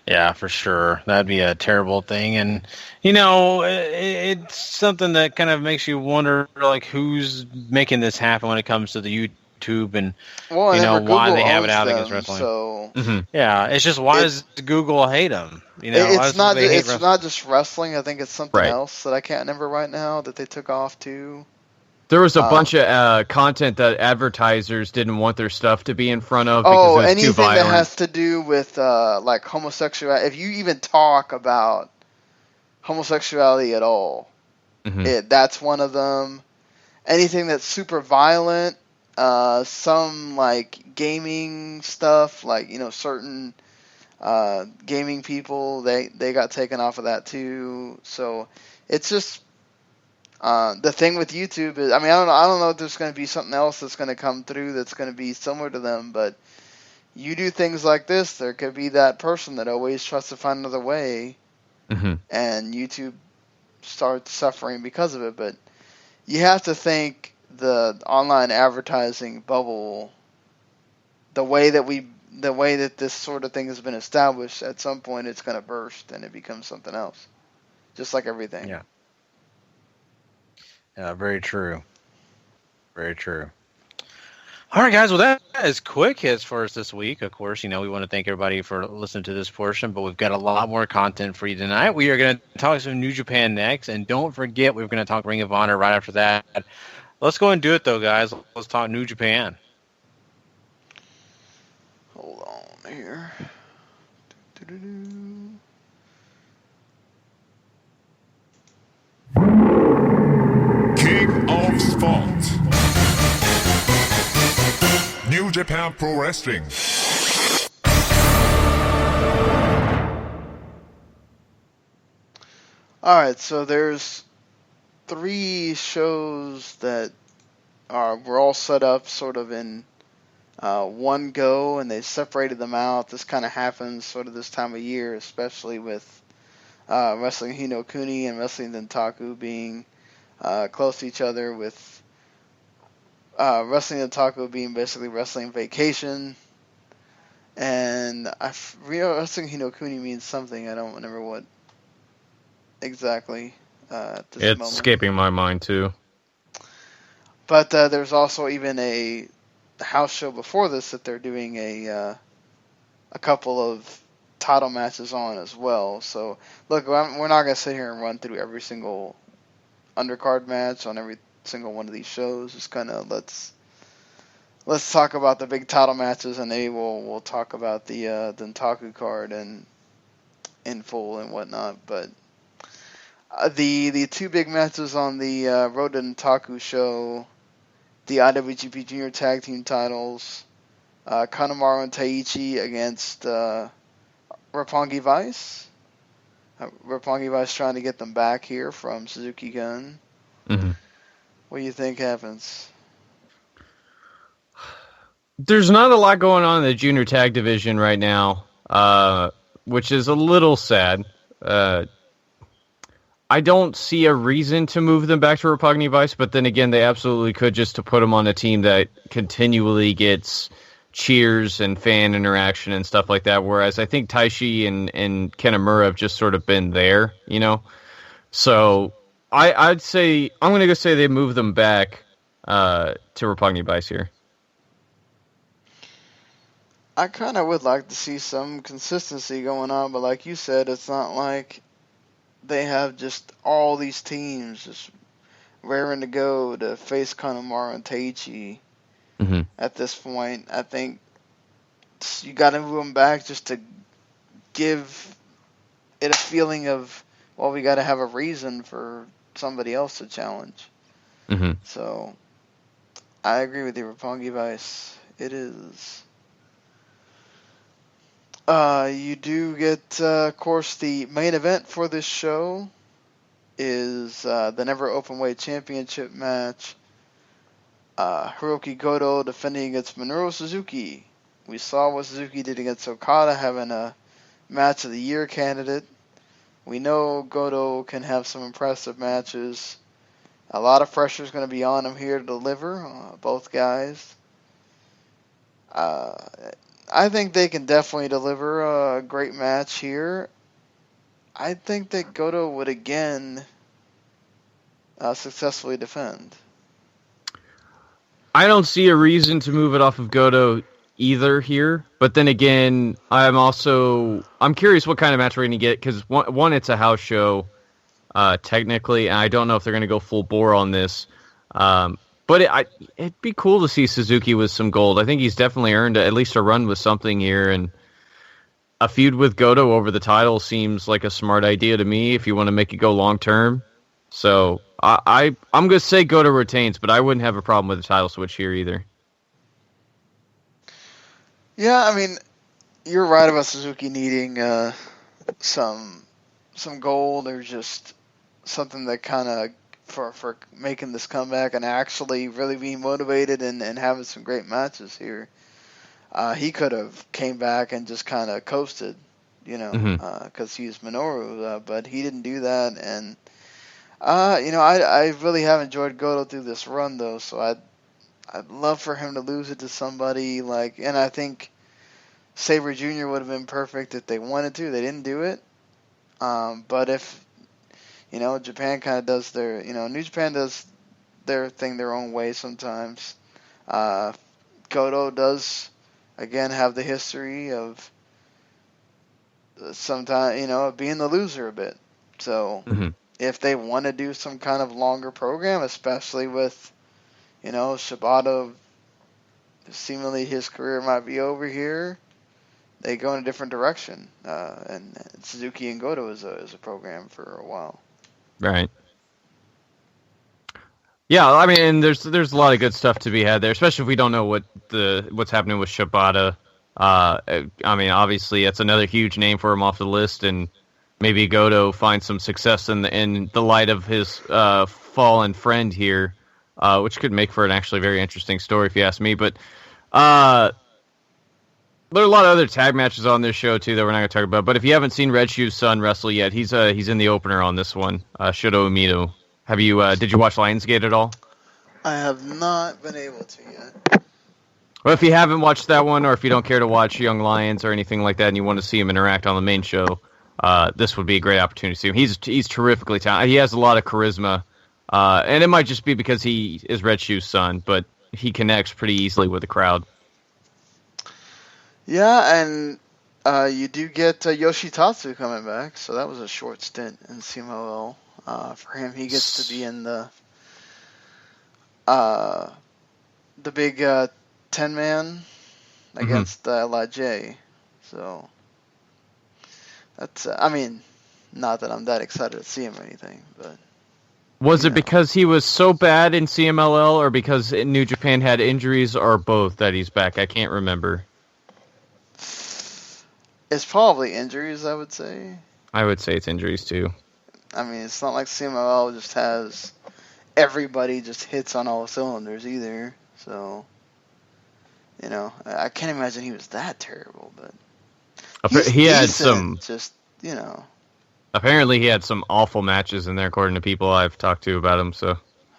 [SPEAKER 6] Yeah, for sure. That'd be a terrible thing. And, it's something that kind of makes you wonder, like, who's making this happen when it comes to the YouTube and, why they have it out against wrestling.
[SPEAKER 4] So
[SPEAKER 6] yeah, it's just, why does Google hate them?
[SPEAKER 4] It's not just wrestling. I think it's something else that I can't remember right now that they took off too.
[SPEAKER 11] There was a bunch of content that advertisers didn't want their stuff to be in front of because it was
[SPEAKER 4] anything
[SPEAKER 11] too violent.
[SPEAKER 4] that has to do with like homosexuality. If you even talk about homosexuality at all, that's one of them. Anything that's super violent, some like gaming stuff, like certain gaming people, they got taken off of that too. So it's just. The thing with YouTube is, I don't know if there's going to be something else that's going to come through that's going to be similar to them, but you do things like this, there could be that person that always tries to find another way, and YouTube starts suffering because of it. But you have to think the online advertising bubble, the way that this sort of thing has been established, at some point it's going to burst and it becomes something else, just like everything.
[SPEAKER 6] Yeah. Yeah, very true. Very true. All right, guys. Well, that is quick hits for us this week. Of course, we want to thank everybody for listening to this portion, but we've got a lot more content for you tonight. We are going to talk some New Japan next, and don't forget, we're going to talk Ring of Honor right after that. Let's go and do it, though, guys. Let's talk New Japan.
[SPEAKER 4] Hold on here.
[SPEAKER 2] King of Sport.
[SPEAKER 12] New Japan Pro Wrestling.
[SPEAKER 4] Alright, so there's 3 shows that were all set up sort of in one go, and they separated them out. This kind of happens sort of this time of year, especially with Wrestling Hinokuni and Wrestling Dontaku being close to each other, with Wrestling Dontaku being basically Wrestling Vacation. And Wrestling Hinokuni means something. I don't remember what exactly at this
[SPEAKER 11] It's
[SPEAKER 4] moment.
[SPEAKER 11] escaping my mind, too.
[SPEAKER 4] But there's also even a house show before this that they're doing a couple of title matches on as well. So, look, we're not going to sit here and run through every single undercard match on every single one of these shows. Just kind of let's talk about the big title matches, and maybe we'll talk about the Dontaku card and in full and whatnot. But the 2 big matches on the Road to Dontaku show, the IWGP Junior Tag Team titles, Kanemaru and Taichi against Roppongi Vice. Roppongi Vice trying to get them back here from Suzuki Gun.
[SPEAKER 11] Mm-hmm.
[SPEAKER 4] What do you think happens?
[SPEAKER 11] There's not a lot going on in the junior tag division right now, which is a little sad. I don't see a reason to move them back to Roppongi Vice, but then again, they absolutely could, just to put them on a team that continually gets cheers and fan interaction and stuff like that, whereas I think Taichi and Kanemaru have just sort of been there, you know? So I'd say, I'm going to go say they move them back to Roppongi Vice here.
[SPEAKER 4] I kind of would like to see some consistency going on, but like you said, it's not like they have just all these teams just raring to go to face Kanemaru and Taichi.
[SPEAKER 11] Mm-hmm.
[SPEAKER 4] At this point, I think you got to move them back just to give it a feeling of, well, we got to have a reason for somebody else to challenge.
[SPEAKER 11] Mm-hmm.
[SPEAKER 4] So I agree with you, Roppongi Vice. It is. You do get, of course, the main event for this show is the Never Openweight Championship match. Hiroki Goto defending against Minoru Suzuki. We saw what Suzuki did against Okada, having a match of the year candidate. We know Goto can have some impressive matches. A lot of pressure is going to be on him here to deliver, both guys. I think they can definitely deliver a great match here. I think that Goto would again successfully defend.
[SPEAKER 11] I don't see a reason to move it off of Goto either here, but then again, I'm curious what kind of match we're going to get, because one, it's a house show, technically, and I don't know if they're going to go full bore on this. But it'd be cool to see Suzuki with some gold. I think he's definitely earned at least a run with something here, and a feud with Goto over the title seems like a smart idea to me if you want to make it go long term. So I'm going to say Goto retains, but I wouldn't have a problem with a title switch here either.
[SPEAKER 4] Yeah, I mean, you're right about Suzuki needing some gold, or just something that kind of for making this comeback and actually really being motivated and having some great matches here. He could have came back and just kind of coasted, because he's Minoru, but he didn't do that. And I really have enjoyed Goto through this run, though, so I'd love for him to lose it to somebody and I think Sabre Jr. would have been perfect if they wanted to. They didn't do it. But if, Japan kind of does New Japan does their thing their own way sometimes. Goto does, again, have the history of sometimes, being the loser a bit. So if they want to do some kind of longer program, especially with, Shibata, seemingly his career might be over here, they go in a different direction. And Suzuki and Goto is a program for a while.
[SPEAKER 11] Right. Yeah, I mean, there's a lot of good stuff to be had there, especially if we don't know what's happening with Shibata. I mean, obviously, that's another huge name for him off the list, and maybe Goto finds some success in the light of his fallen friend here, which could make for an actually very interesting story, if you ask me. But there are a lot of other tag matches on this show too that we're not going to talk about. But if you haven't seen Red Shoe's son wrestle yet, he's in the opener on this one. Shoto Umino. Have you? Did you watch Lionsgate at all?
[SPEAKER 4] I have not been able to yet.
[SPEAKER 11] Well, if you haven't watched that one, or if you don't care to watch Young Lions or anything like that, and you want to see him interact on the main show, this would be a great opportunity to see him. He's terrifically talented. He has a lot of charisma, and it might just be because he is Red Shoe's son, but he connects pretty easily with the crowd.
[SPEAKER 4] Yeah, and you do get Yoshitatsu coming back, so that was a short stint in CMLL. For him, he gets to be in the big 10-man against LIJ. So that's, I mean, not that I'm that excited to see him or anything, but.
[SPEAKER 11] Was it because he was so bad in CMLL, or because New Japan had injuries, or both that he's back? I can't remember.
[SPEAKER 4] It's probably injuries, I would say.
[SPEAKER 11] I would say it's injuries too.
[SPEAKER 4] I mean, it's not like CMLL just has everybody just hits on all cylinders either. So, you know, I can't imagine he was that terrible, but
[SPEAKER 11] he had some.
[SPEAKER 4] Just, you know.
[SPEAKER 11] Apparently, he had some awful matches in there, according to people I've talked to about him. So.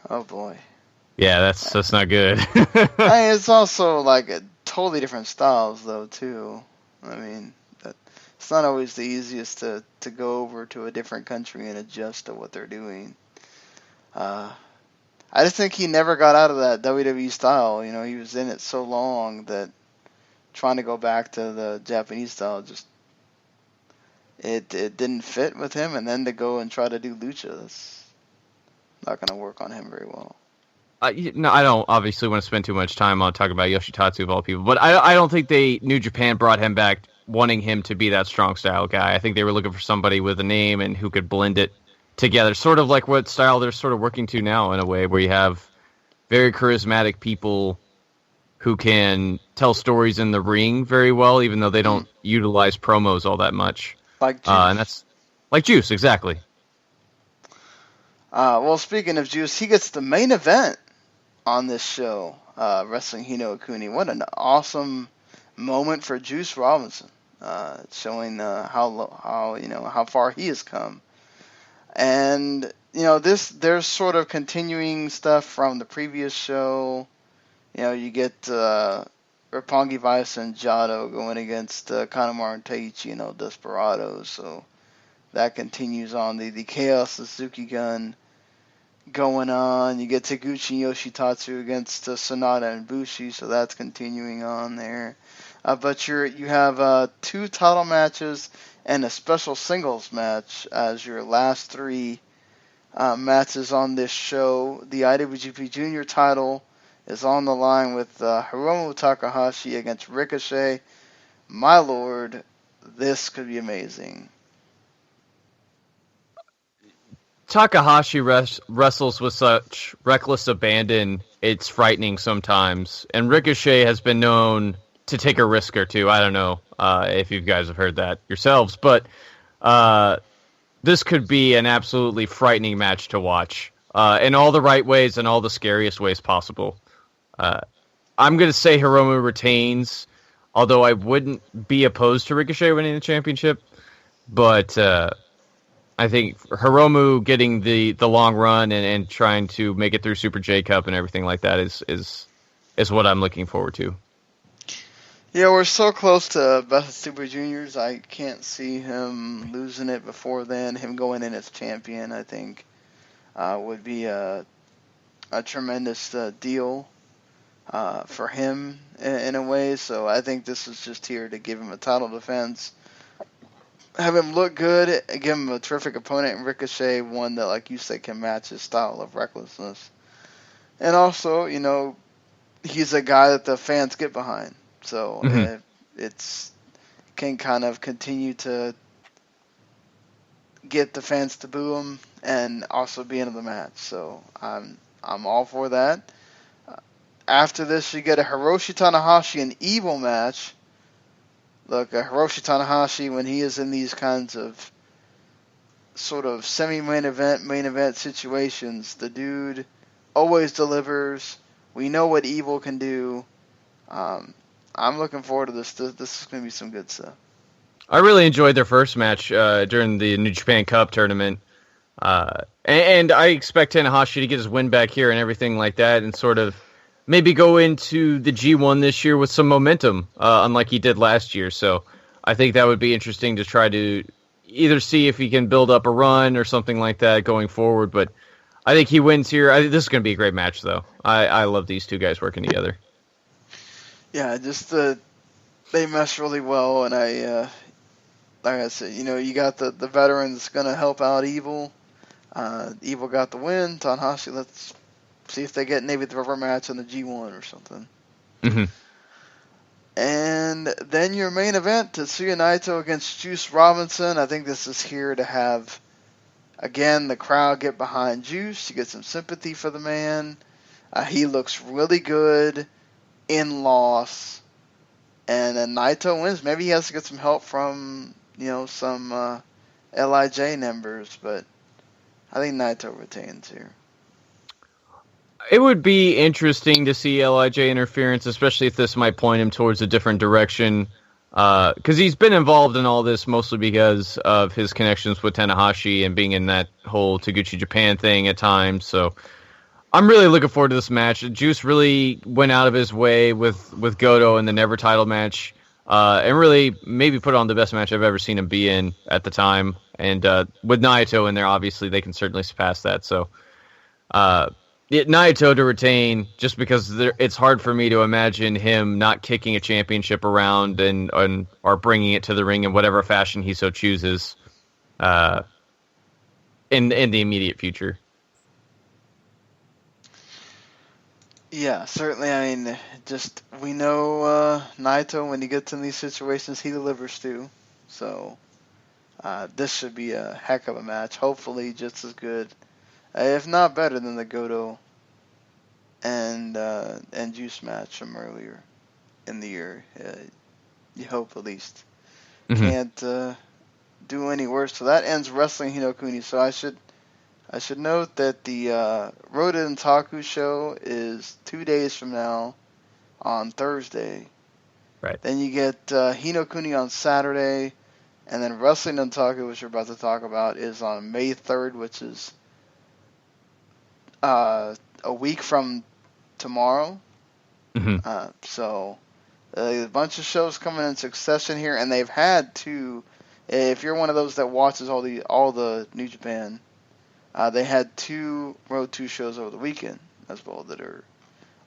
[SPEAKER 4] Oh boy.
[SPEAKER 11] Yeah, that's not good.
[SPEAKER 4] I mean, it's also like a totally different styles, though, too. I mean, it's not always the easiest to go over to a different country and adjust to what they're doing. I just think he never got out of that WWE style. You know, he was in it so long that trying to go back to the Japanese style just it didn't fit with him. And then to go and try to do lucha, that's not going to work on him very well.
[SPEAKER 11] No, I don't obviously want to spend too much time on talking about Yoshitatsu of all people, but I don't think New Japan brought him back wanting him to be that strong style guy. I think they were looking for somebody with a name and who could blend it together, sort of like what style they're sort of working to now in a way, where you have very charismatic people who can tell stories in the ring very well, even though they don't utilize promos all that much.
[SPEAKER 4] Like Juice.
[SPEAKER 11] And that's like Juice, exactly.
[SPEAKER 4] Well, speaking of Juice, he gets the main event on this show, wrestling Hinokuni. What an awesome moment for Juice Robinson, showing how far he has come. And there's sort of continuing stuff from the previous show. You know, you get Roppongi Vice and Jado going against Kanemaru and Taichi and El Desperado. So that continues on. The Chaos Suzuki Gun going on. You get Taguchi and Yoshitatsu against Sonata and Bushi, so that's continuing on there. But you have 2 title matches and a special singles match as your last 3 matches on this show. The IWGP Junior title is on the line with Hiromu Takahashi against Ricochet. My lord, this could be amazing.
[SPEAKER 11] Takahashi wrestles with such reckless abandon, it's frightening sometimes. And Ricochet has been known to take a risk or two. I don't know if you guys have heard that yourselves, but this could be an absolutely frightening match to watch in all the right ways and all the scariest ways possible. I'm going to say Hiromu retains, although I wouldn't be opposed to Ricochet winning the championship, but I think Hiromu getting the long run and trying to make it through Super J Cup and everything like that is what I'm looking forward to.
[SPEAKER 4] Yeah, we're so close to Best of Super Juniors. I can't see him losing it before then. Him going in as champion, I think, would be a tremendous deal for him in a way. So I think this is just here to give him a title defense, have him look good, give him a terrific opponent in Ricochet, one that, like you said, can match his style of recklessness. And also, he's a guy that the fans get behind. So it's can kind of continue to get the fans to boo him and also be into the match. So I'm I'm all for that. After this, you get a Hiroshi Tanahashi and Evil match. Look, Hiroshi Tanahashi, when he is in these kinds of sort of semi-main event, main event situations, the dude always delivers. We know what Evil can do. I'm looking forward to this. This is going to be some good stuff.
[SPEAKER 11] I really enjoyed their first match during the New Japan Cup tournament. And I expect Tanahashi to get his win back here and everything like that, and sort of maybe go into the G1 this year with some momentum, unlike he did last year. So I think that would be interesting to try to either see if he can build up a run or something like that going forward. But I think he wins here. This is going to be a great match, though. I love these two guys working together.
[SPEAKER 4] Yeah, just they mesh really well, and like I said, you got the veterans going to help out Evil. Evil got the win. Tanahashi, let's see if they get maybe the rubber match in the G1 or something.
[SPEAKER 11] Mm-hmm.
[SPEAKER 4] And then your main event, Tetsuya Naito against Juice Robinson. I think this is here to have, again, the crowd get behind Juice. You get some sympathy for the man. He looks really good in loss. And then Naito wins. Maybe he has to get some help from, some LIJ members, but I think Naito retains here.
[SPEAKER 11] It would be interesting to see LIJ interference, especially if this might point him towards a different direction. Because he's been involved in all this mostly because of his connections with Tanahashi and being in that whole Taguchi Japan thing at times. So I'm really looking forward to this match. Juice really went out of his way with Goto in the Never title match. And really maybe put on the best match I've ever seen him be in at the time. And with Naito in there, obviously, they can certainly surpass that. So Naito to retain, just because it's hard for me to imagine him not kicking a championship around or bringing it to the ring in whatever fashion he so chooses in the immediate future.
[SPEAKER 4] Yeah, certainly. I mean, we know Naito, when he gets in these situations, he delivers too. So this should be a heck of a match. Hopefully just as good, if not better than the Goto and Juice match from earlier in the year. You hope, at least.
[SPEAKER 11] Mm-hmm.
[SPEAKER 4] Can't do any worse. So that ends Wrestling Hinokuni. So I should note that the Road to Dontaku show is 2 days from now on Thursday.
[SPEAKER 11] Right.
[SPEAKER 4] Then you get Hinokuni on Saturday, and then Wrestling Dontaku, which we're about to talk about, is on May 3rd, which is a week from tomorrow.
[SPEAKER 11] Mm-hmm.
[SPEAKER 4] So a bunch of shows coming in succession here, and they've had two. If you're one of those that watches all the New Japan, they had 2 Road 2 shows over the weekend as well that are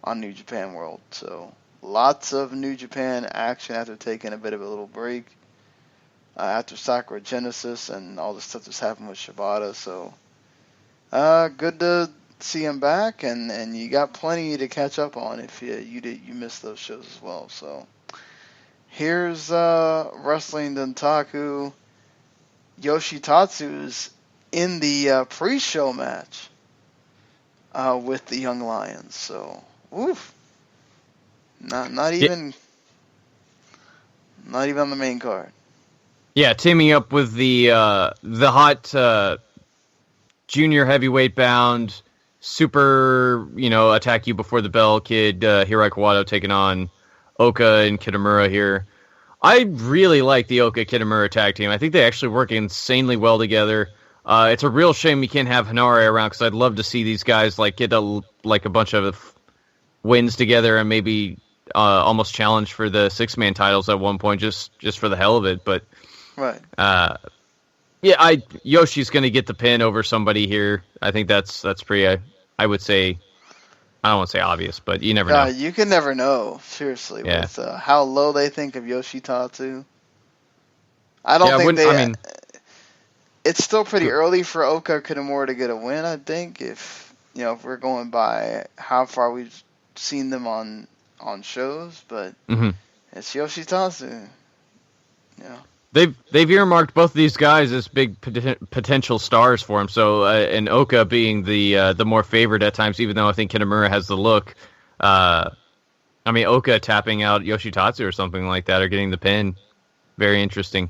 [SPEAKER 4] on New Japan World. So lots of New Japan action after taking a bit of a little break after Sakura Genesis and all the stuff that's happened with Shibata. So good to see him back, and you got plenty to catch up on if you missed those shows as well. So here's Wrestling Dontaku. Yoshitatsu's in the pre-show match with the Young Lions. So, oof. Not even on the main card.
[SPEAKER 11] Yeah, teaming up with the hot junior heavyweight bound super, attack you before the bell kid, Hirai Kawato taking on Oka and Kitamura here. I really like the Oka Kitamura tag team. I think they actually work insanely well together. It's a real shame we can't have Hanare around, because I'd love to see these guys get a bunch of wins together and maybe almost challenge for the 6-man titles at one point, just for the hell of it. But
[SPEAKER 4] right.
[SPEAKER 11] Yoshi's going to get the pin over somebody here. I think that's pretty. I would say, I don't want to say obvious, but you never know.
[SPEAKER 4] You can never know, seriously, with how low they think of Yoshitatsu. I don't think it's still pretty early for Oka Kitamura to get a win, I think, if we're going by how far we've seen them on shows, but
[SPEAKER 11] mm-hmm.
[SPEAKER 4] it's Yoshitatsu.
[SPEAKER 11] they've earmarked both of these guys as big potential stars for him. So, and Oka being the more favored at times, even though I think Kitamura has the look. I mean, Oka tapping out Yoshitatsu or something like that, or getting the pin. Very interesting.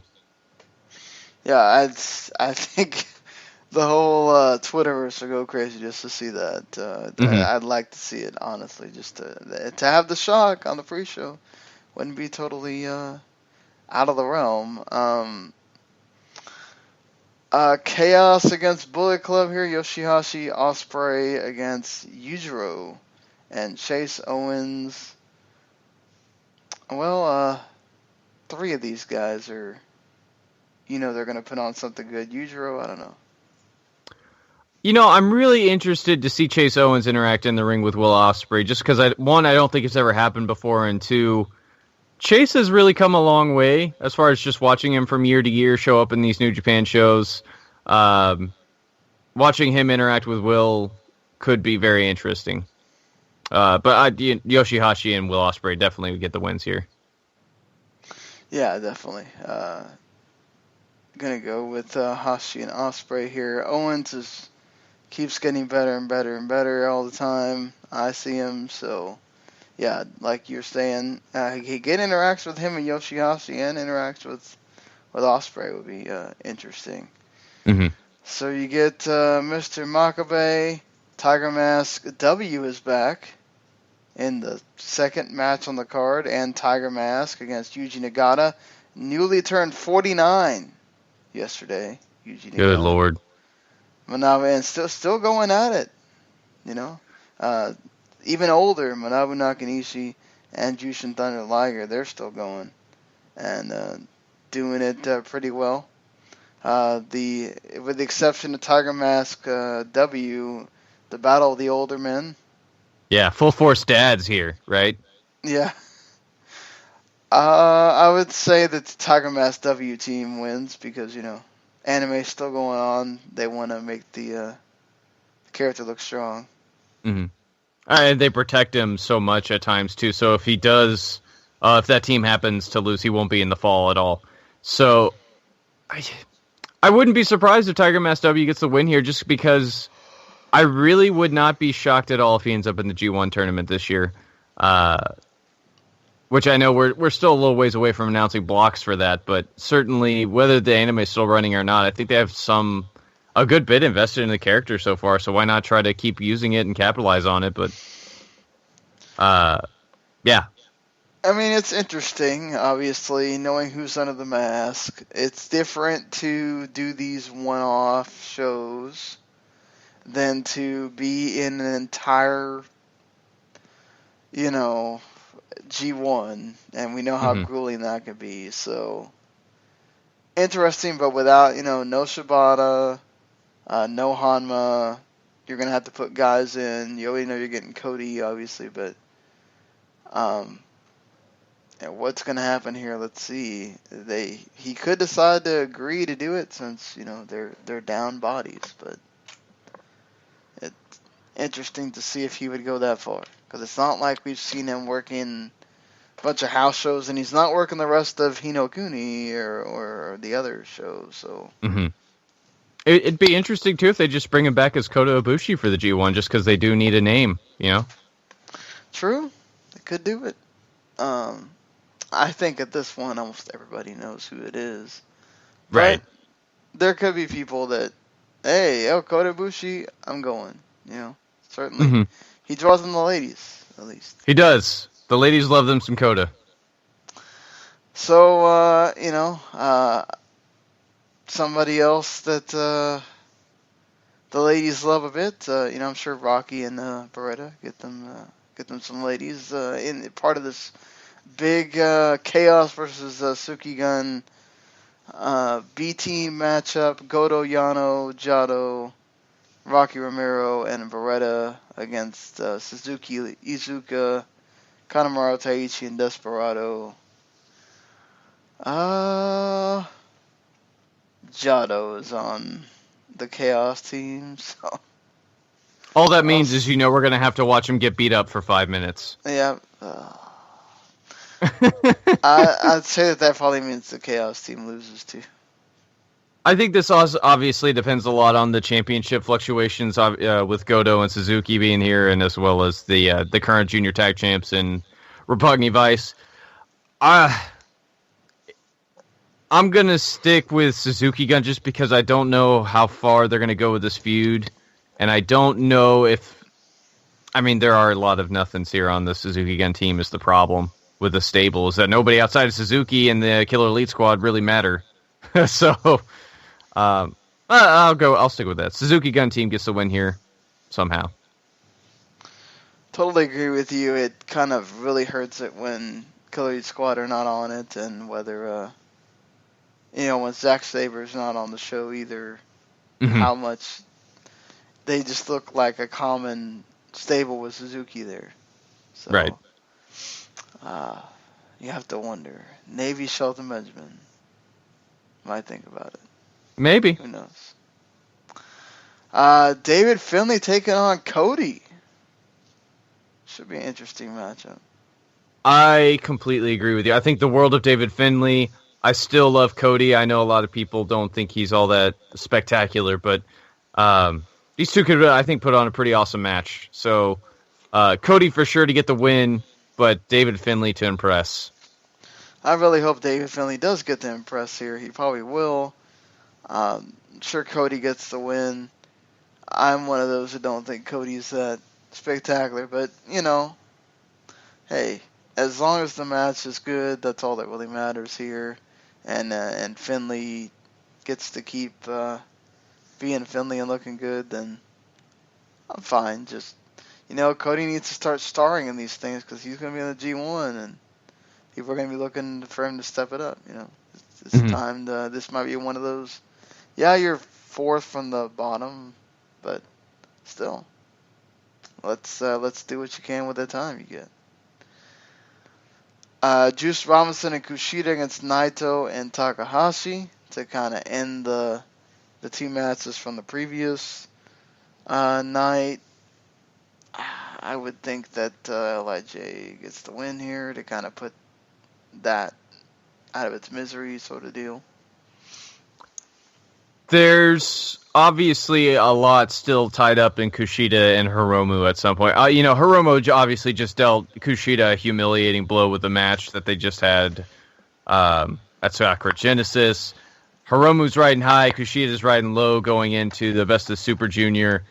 [SPEAKER 4] Yeah, I think the whole Twitterverse will go crazy just to see that. I'd like to see it, honestly, just to have the shock on the pre-show. Wouldn't be totally out of the realm. Chaos against Bullet Club here. Yoshihashi Ospreay against Yujiro and Chase Owens. Well, 3 of these guys are, they're going to put on something good. Yujiro, I don't know.
[SPEAKER 11] I'm really interested to see Chase Owens interact in the ring with Will Ospreay, just because, I don't think it's ever happened before, and 2, Chase has really come a long way as far as just watching him from year to year show up in these New Japan shows. Watching him interact with Will could be very interesting. But Yoshihashi and Will Ospreay definitely would get the wins here.
[SPEAKER 4] Yeah, definitely. Gonna go with Hashi and Ospreay here. Owens keeps getting better and better and better all the time. I see him, so yeah, like you're saying, he interacts with him and Yoshihashi and interacts with Ospreay would be interesting.
[SPEAKER 11] Mm-hmm.
[SPEAKER 4] So you get Mr. Makabe. Tiger Mask W is back in the second match on the card, and Tiger Mask against Yuji Nagata, newly turned 49 yesterday. Yuji Nagata.
[SPEAKER 11] Good Lord.
[SPEAKER 4] Manabu, and still going at it, even older, Manabu Nakanishi and Jushin Thunder Liger, they're still going and doing it pretty well. With the exception of Tiger Mask W, the Battle of the Older Men.
[SPEAKER 11] Yeah, full force dads here, right?
[SPEAKER 4] Yeah. I would say that the Tiger Mask W team wins because, anime's still going on. They want to make the character look strong.
[SPEAKER 11] Mm-hmm. And they protect him so much at times, too. So if he does, if that team happens to lose, he won't be in the fall at all. So I wouldn't be surprised if Tiger Mask W gets the win here, just because I really would not be shocked at all if he ends up in the G1 tournament this year. Which I know we're still a little ways away from announcing blocks for that, but certainly whether the anime is still running or not, I think they have a good bit invested in the character so far, so why not try to keep using it and capitalize on it? But yeah.
[SPEAKER 4] I mean, it's interesting, obviously, knowing who's under the mask. It's different to do these one-off shows than to be in an entire, G1, and we know how grueling that could be. So, interesting, but without, no Shibata, no Hanma, you're going to have to put guys in. You already know you're getting Cody, obviously, but what's going to happen here? Let's see. He could decide to agree to do it since, they're down bodies, but it's interesting to see if he would go that far. Because it's not like we've seen him working a bunch of house shows, and he's not working the rest of Hinokuni or the other shows. So
[SPEAKER 11] it'd be interesting too if they just bring him back as Kota Ibushi for the G1, just because they do need a name,
[SPEAKER 4] True, they could do it. I think at this point, almost everybody knows who it is.
[SPEAKER 11] Right.
[SPEAKER 4] But there could be people that, hey, Kota Ibushi, I'm going. Certainly. He draws in the ladies, at least.
[SPEAKER 11] He does. The ladies love them some Kota.
[SPEAKER 4] So, somebody else that the ladies love a bit, I'm sure Rocky and Beretta get them some ladies in part of this big Chaos versus Sukigun B team matchup. Goto, Yano, Jado, Rocky Romero, and Beretta against Suzuki Iizuka, Kanemaru Taichi, and Desperado. Jado is on the Chaos team, so...
[SPEAKER 11] All that means is we're going to have to watch him get beat up for 5 minutes.
[SPEAKER 4] Yeah. I'd say that probably means the Chaos team loses too.
[SPEAKER 11] I think this also obviously depends a lot on the championship fluctuations with Goto and Suzuki being here, and as well as the current junior tag champs and Roppongi Vice. I'm going to stick with Suzuki Gun just because I don't know how far they're going to go with this feud, and I don't know if... I mean, there are a lot of nothings here on the Suzuki Gun team is the problem with the stable, is that nobody outside of Suzuki and the Killer Elite Squad really matter. So... I'll stick with that. Suzuki Gun team gets the win here somehow.
[SPEAKER 4] Totally agree with you. It kind of really hurts it when Killer Elite Squad are not on it, and whether when Zack Saber's not on the show either.
[SPEAKER 11] Mm-hmm.
[SPEAKER 4] How much they just look like a common stable with Suzuki there. So,
[SPEAKER 11] right.
[SPEAKER 4] You have to wonder. Navy Shelton Benjamin might think about it.
[SPEAKER 11] Maybe.
[SPEAKER 4] Who knows? David Finlay taking on Cody. Should be an interesting matchup.
[SPEAKER 11] I completely agree with you. I think the world of David Finlay. I still love Cody. I know a lot of people don't think he's all that spectacular, but these two could, I think, put on a pretty awesome match. So Cody for sure to get the win, but David Finlay to impress.
[SPEAKER 4] I really hope David Finlay does get to impress here. He probably will. I'm sure Cody gets the win. I'm one of those who don't think Cody's that spectacular, but, hey, as long as the match is good, that's all that really matters here. And Finlay gets to keep being Finlay and looking good, then I'm fine. Just, Cody needs to start starring in these things because he's going to be in the G1, and people are going to be looking for him to step it up, It's time to, this might be one of those. Yeah, you're fourth from the bottom, but still, let's do what you can with the time you get. Juice Robinson and Kushida against Naito and Takahashi to kind of end the two matches from the previous night. I would think that LIJ gets the win here to kind of put that out of its misery, sort of deal.
[SPEAKER 11] There's obviously a lot still tied up in Kushida and Hiromu at some point. Hiromu obviously just dealt Kushida a humiliating blow with the match that they just had at Sakura Genesis. Hiromu's riding high, Kushida's riding low going into the Best of Super Junior.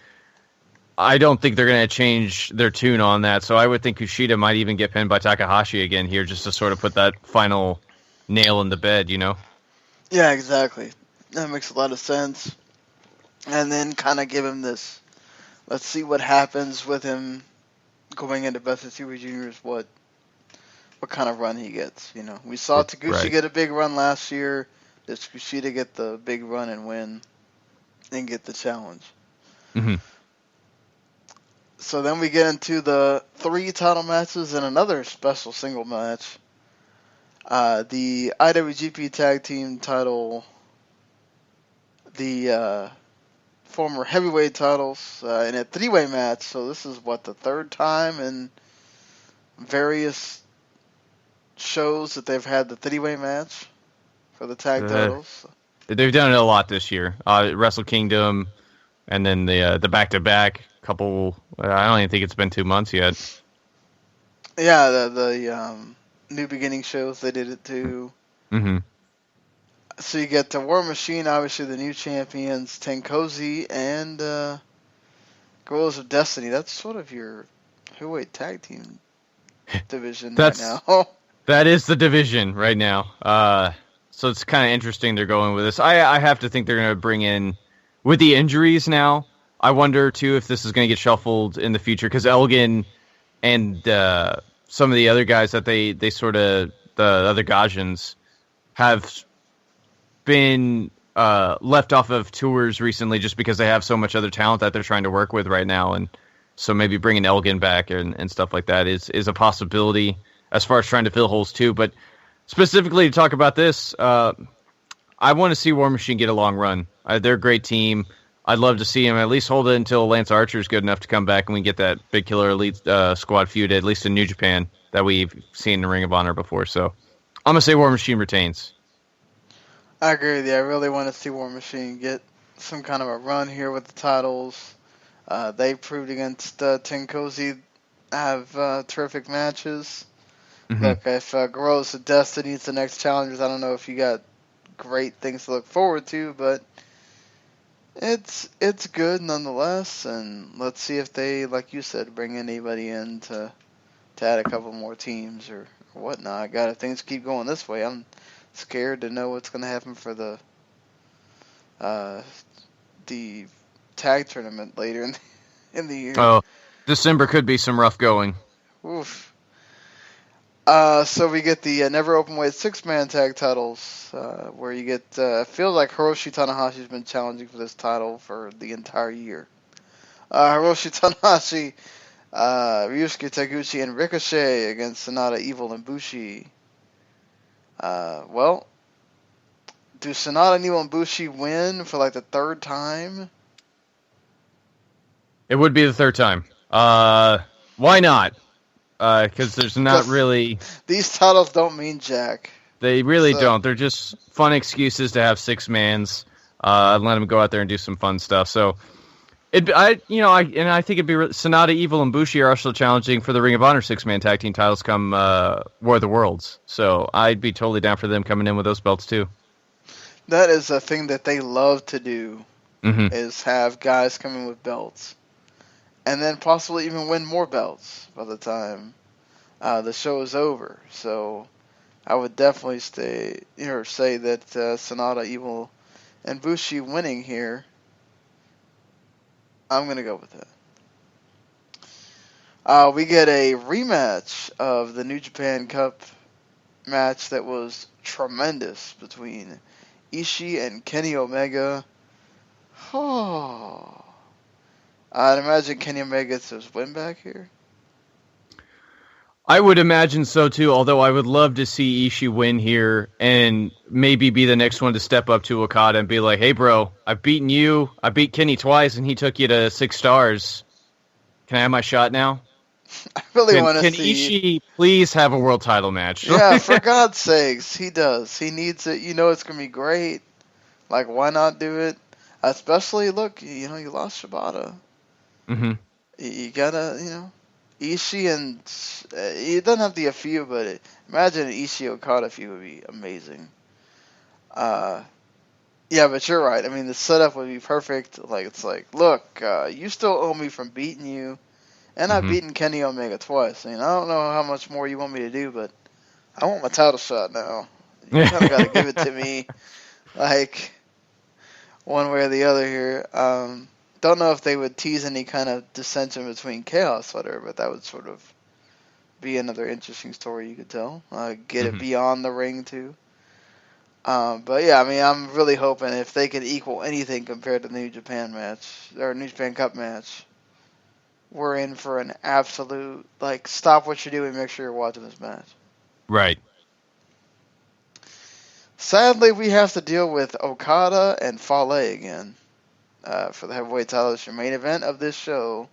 [SPEAKER 11] I don't think they're going to change their tune on that, so I would think Kushida might even get pinned by Takahashi again here just to sort of put that final nail in the bed,
[SPEAKER 4] Yeah, exactly. That makes a lot of sense. And then kind of give him this, let's see what happens with him going into Best of Super Juniors, what kind of run he gets, We saw Taguchi get a big run last year. Does Kushida get the big run and win and get the challenge?
[SPEAKER 11] Mm-hmm.
[SPEAKER 4] So then we get into the 3 title matches and another special single match. The IWGP Tag Team title, the former heavyweight titles in a 3-way match. So this is the third time in various shows that they've had the 3-way match for the tag titles.
[SPEAKER 11] They've done it a lot this year. Wrestle Kingdom, and then the back-to-back couple. I don't even think it's been 2 months yet.
[SPEAKER 4] Yeah, the New Beginning shows, they did it too.
[SPEAKER 11] Mm-hmm.
[SPEAKER 4] So you get the War Machine, obviously the new champions, Tenkozy and Guerrillas of Destiny. That's sort of your heavyweight tag team division right now.
[SPEAKER 11] That is the division right now. So it's kind of interesting they're going with this. I have to think they're going to bring in, with the injuries now, I wonder, too, if this is going to get shuffled in the future, because Elgin and some of the other guys that they sort of, the other Gajins, have been left off of tours recently just because they have so much other talent that they're trying to work with right now, and so maybe bringing Elgin back and stuff like that is a possibility as far as trying to fill holes, too. But specifically to talk about this, I want to see War Machine get a long run. They're a great team. I'd love to see him at least hold it until Lance Archer is good enough to come back and we get that Big Killer Elite Squad feud, at least in New Japan. that we've seen in Ring of Honor before. So I'm going to say War Machine retains.
[SPEAKER 4] I agree with you. I really want to see War Machine get some kind of a run here with the titles. They proved against Tenkozy have terrific matches.
[SPEAKER 11] Mm-hmm.
[SPEAKER 4] Look, if Guerrillas of Destiny's the next challengers, I don't know if you got great things to look forward to, but it's good nonetheless. And let's see if they, like you said, bring anybody in to add a couple more teams or whatnot. God, if things keep going this way, I'm scared to know what's going to happen for the tag tournament later in the year.
[SPEAKER 11] Oh, December could be some rough going.
[SPEAKER 4] Oof. So we get the Never Openweight 6-man tag titles, where you get, feels like Hiroshi Tanahashi's been challenging for this title for the entire year. Hiroshi Tanahashi, Ryusuke Taguchi, and Ricochet against Sonata, Evil, and Bushi. Well, do Sonata and Evil and Bushi win for like the third time?
[SPEAKER 11] It would be the third time. Why not? Because there's not really...
[SPEAKER 4] These titles don't mean jack.
[SPEAKER 11] They really don't. They're just fun excuses to have 6-mans. Let them go out there and do some fun stuff. So, I think it'd be Sonata, Evil, and Bushi are also challenging for the Ring of Honor 6-man tag team titles come War of the Worlds. So I'd be totally down for them coming in with those belts too.
[SPEAKER 4] That is a thing that they love to do,
[SPEAKER 11] mm-hmm.
[SPEAKER 4] is have guys come in with belts. And then possibly even win more belts by the time the show is over. So I would definitely say that Sonata, Evil, and Bushi winning here. I'm going to go with that. We get a rematch of the New Japan Cup match that was tremendous between Ishii and Kenny Omega. Oh. I'd imagine Kenny Omega gets his win back here.
[SPEAKER 11] I would imagine so too, although I would love to see Ishii win here and maybe be the next one to step up to Okada and be like, hey bro, I've beaten you, I beat Kenny twice and he took you to 6 stars. Can I have my shot now?
[SPEAKER 4] I really want to see...
[SPEAKER 11] Can Ishii please have a world title match?
[SPEAKER 4] Yeah, for God's sakes, he does. He needs it. You know it's going to be great. Like, why not do it? Especially, look, you lost Shibata.
[SPEAKER 11] Mm-hmm.
[SPEAKER 4] You gotta, Ishii and it doesn't have to be a feud, but imagine an Ishii Okada feud would be amazing. Yeah, but you're right. I mean, the setup would be perfect. Like, it's like, look, you still owe me from beating you, and I've beaten Kenny Omega twice. I mean, I don't know how much more you want me to do, but I want my title shot now. You kind of got to give it to me, like, one way or the other here. Don't know if they would tease any kind of dissension between Chaos Fighter, but that would sort of be another interesting story you could tell. Get it beyond the ring, too. But yeah, I mean, I'm really hoping if they can equal anything compared to the New Japan match, or New Japan Cup match, we're in for an absolute, like, stop what you're doing and make sure you're watching this match.
[SPEAKER 11] Right.
[SPEAKER 4] Sadly, we have to deal with Okada and Fale again. For the heavyweight title. It's your main event of this show.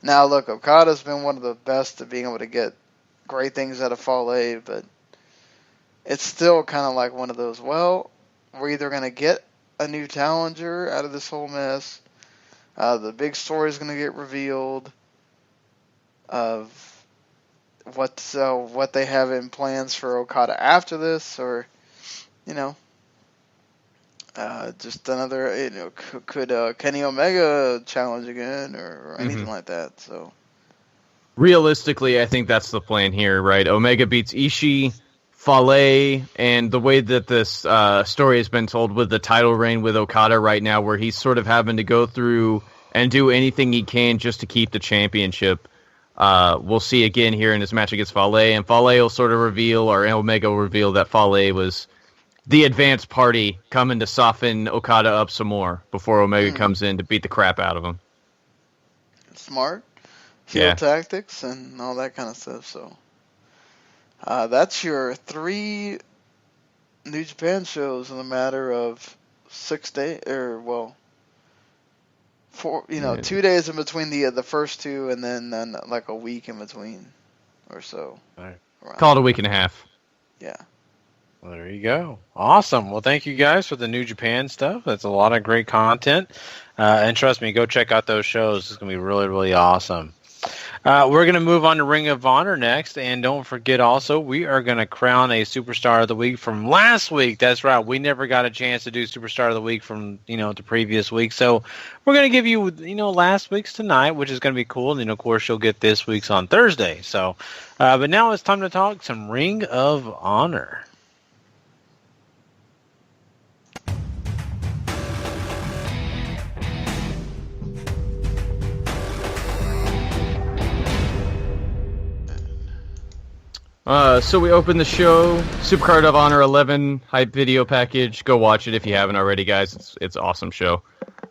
[SPEAKER 4] Now, look, Okada's been one of the best at being able to get great things out of Fale, but it's still kind of like one of those, well, we're either going to get a new challenger out of this whole mess, the big story is going to get revealed of what they have in plans for Okada after this, or, just another, could Kenny Omega challenge again or anything like that? So,
[SPEAKER 11] realistically, I think that's the plan here, right? Omega beats Ishii, Fale, and the way that this story has been told with the title reign with Okada right now, where he's sort of having to go through and do anything he can just to keep the championship. We'll see again here in his match against Fale, and Fale will sort of reveal, or Omega will reveal, that Fale was the advanced party coming to soften Okada up some more before Omega comes in to beat the crap out of him.
[SPEAKER 4] Smart. Heel tactics and all that kind of stuff. So that's your 3 New Japan shows in a matter of 6 days, or 4. 2 days in between the first 2, and then like a week in between, or so.
[SPEAKER 6] All right.
[SPEAKER 11] Call it a week and a half.
[SPEAKER 4] Yeah.
[SPEAKER 6] Well, there you go. Awesome. Well, thank you guys for the New Japan stuff. That's a lot of great content. And trust me, go check out those shows. It's going to be really, really awesome. We're going to move on to Ring of Honor next. And don't forget also, we are going to crown a Superstar of the Week from last week. That's right. We never got a chance to do Superstar of the Week from, the previous week. So we're going to give you, last week's tonight, which is going to be cool. And then, of course, you'll get this week's on Thursday. So, but now it's time to talk some Ring of Honor.
[SPEAKER 11] So we open the show, Supercard of Honor 11 hype video package. Go watch it if you haven't already, guys. It's an awesome show.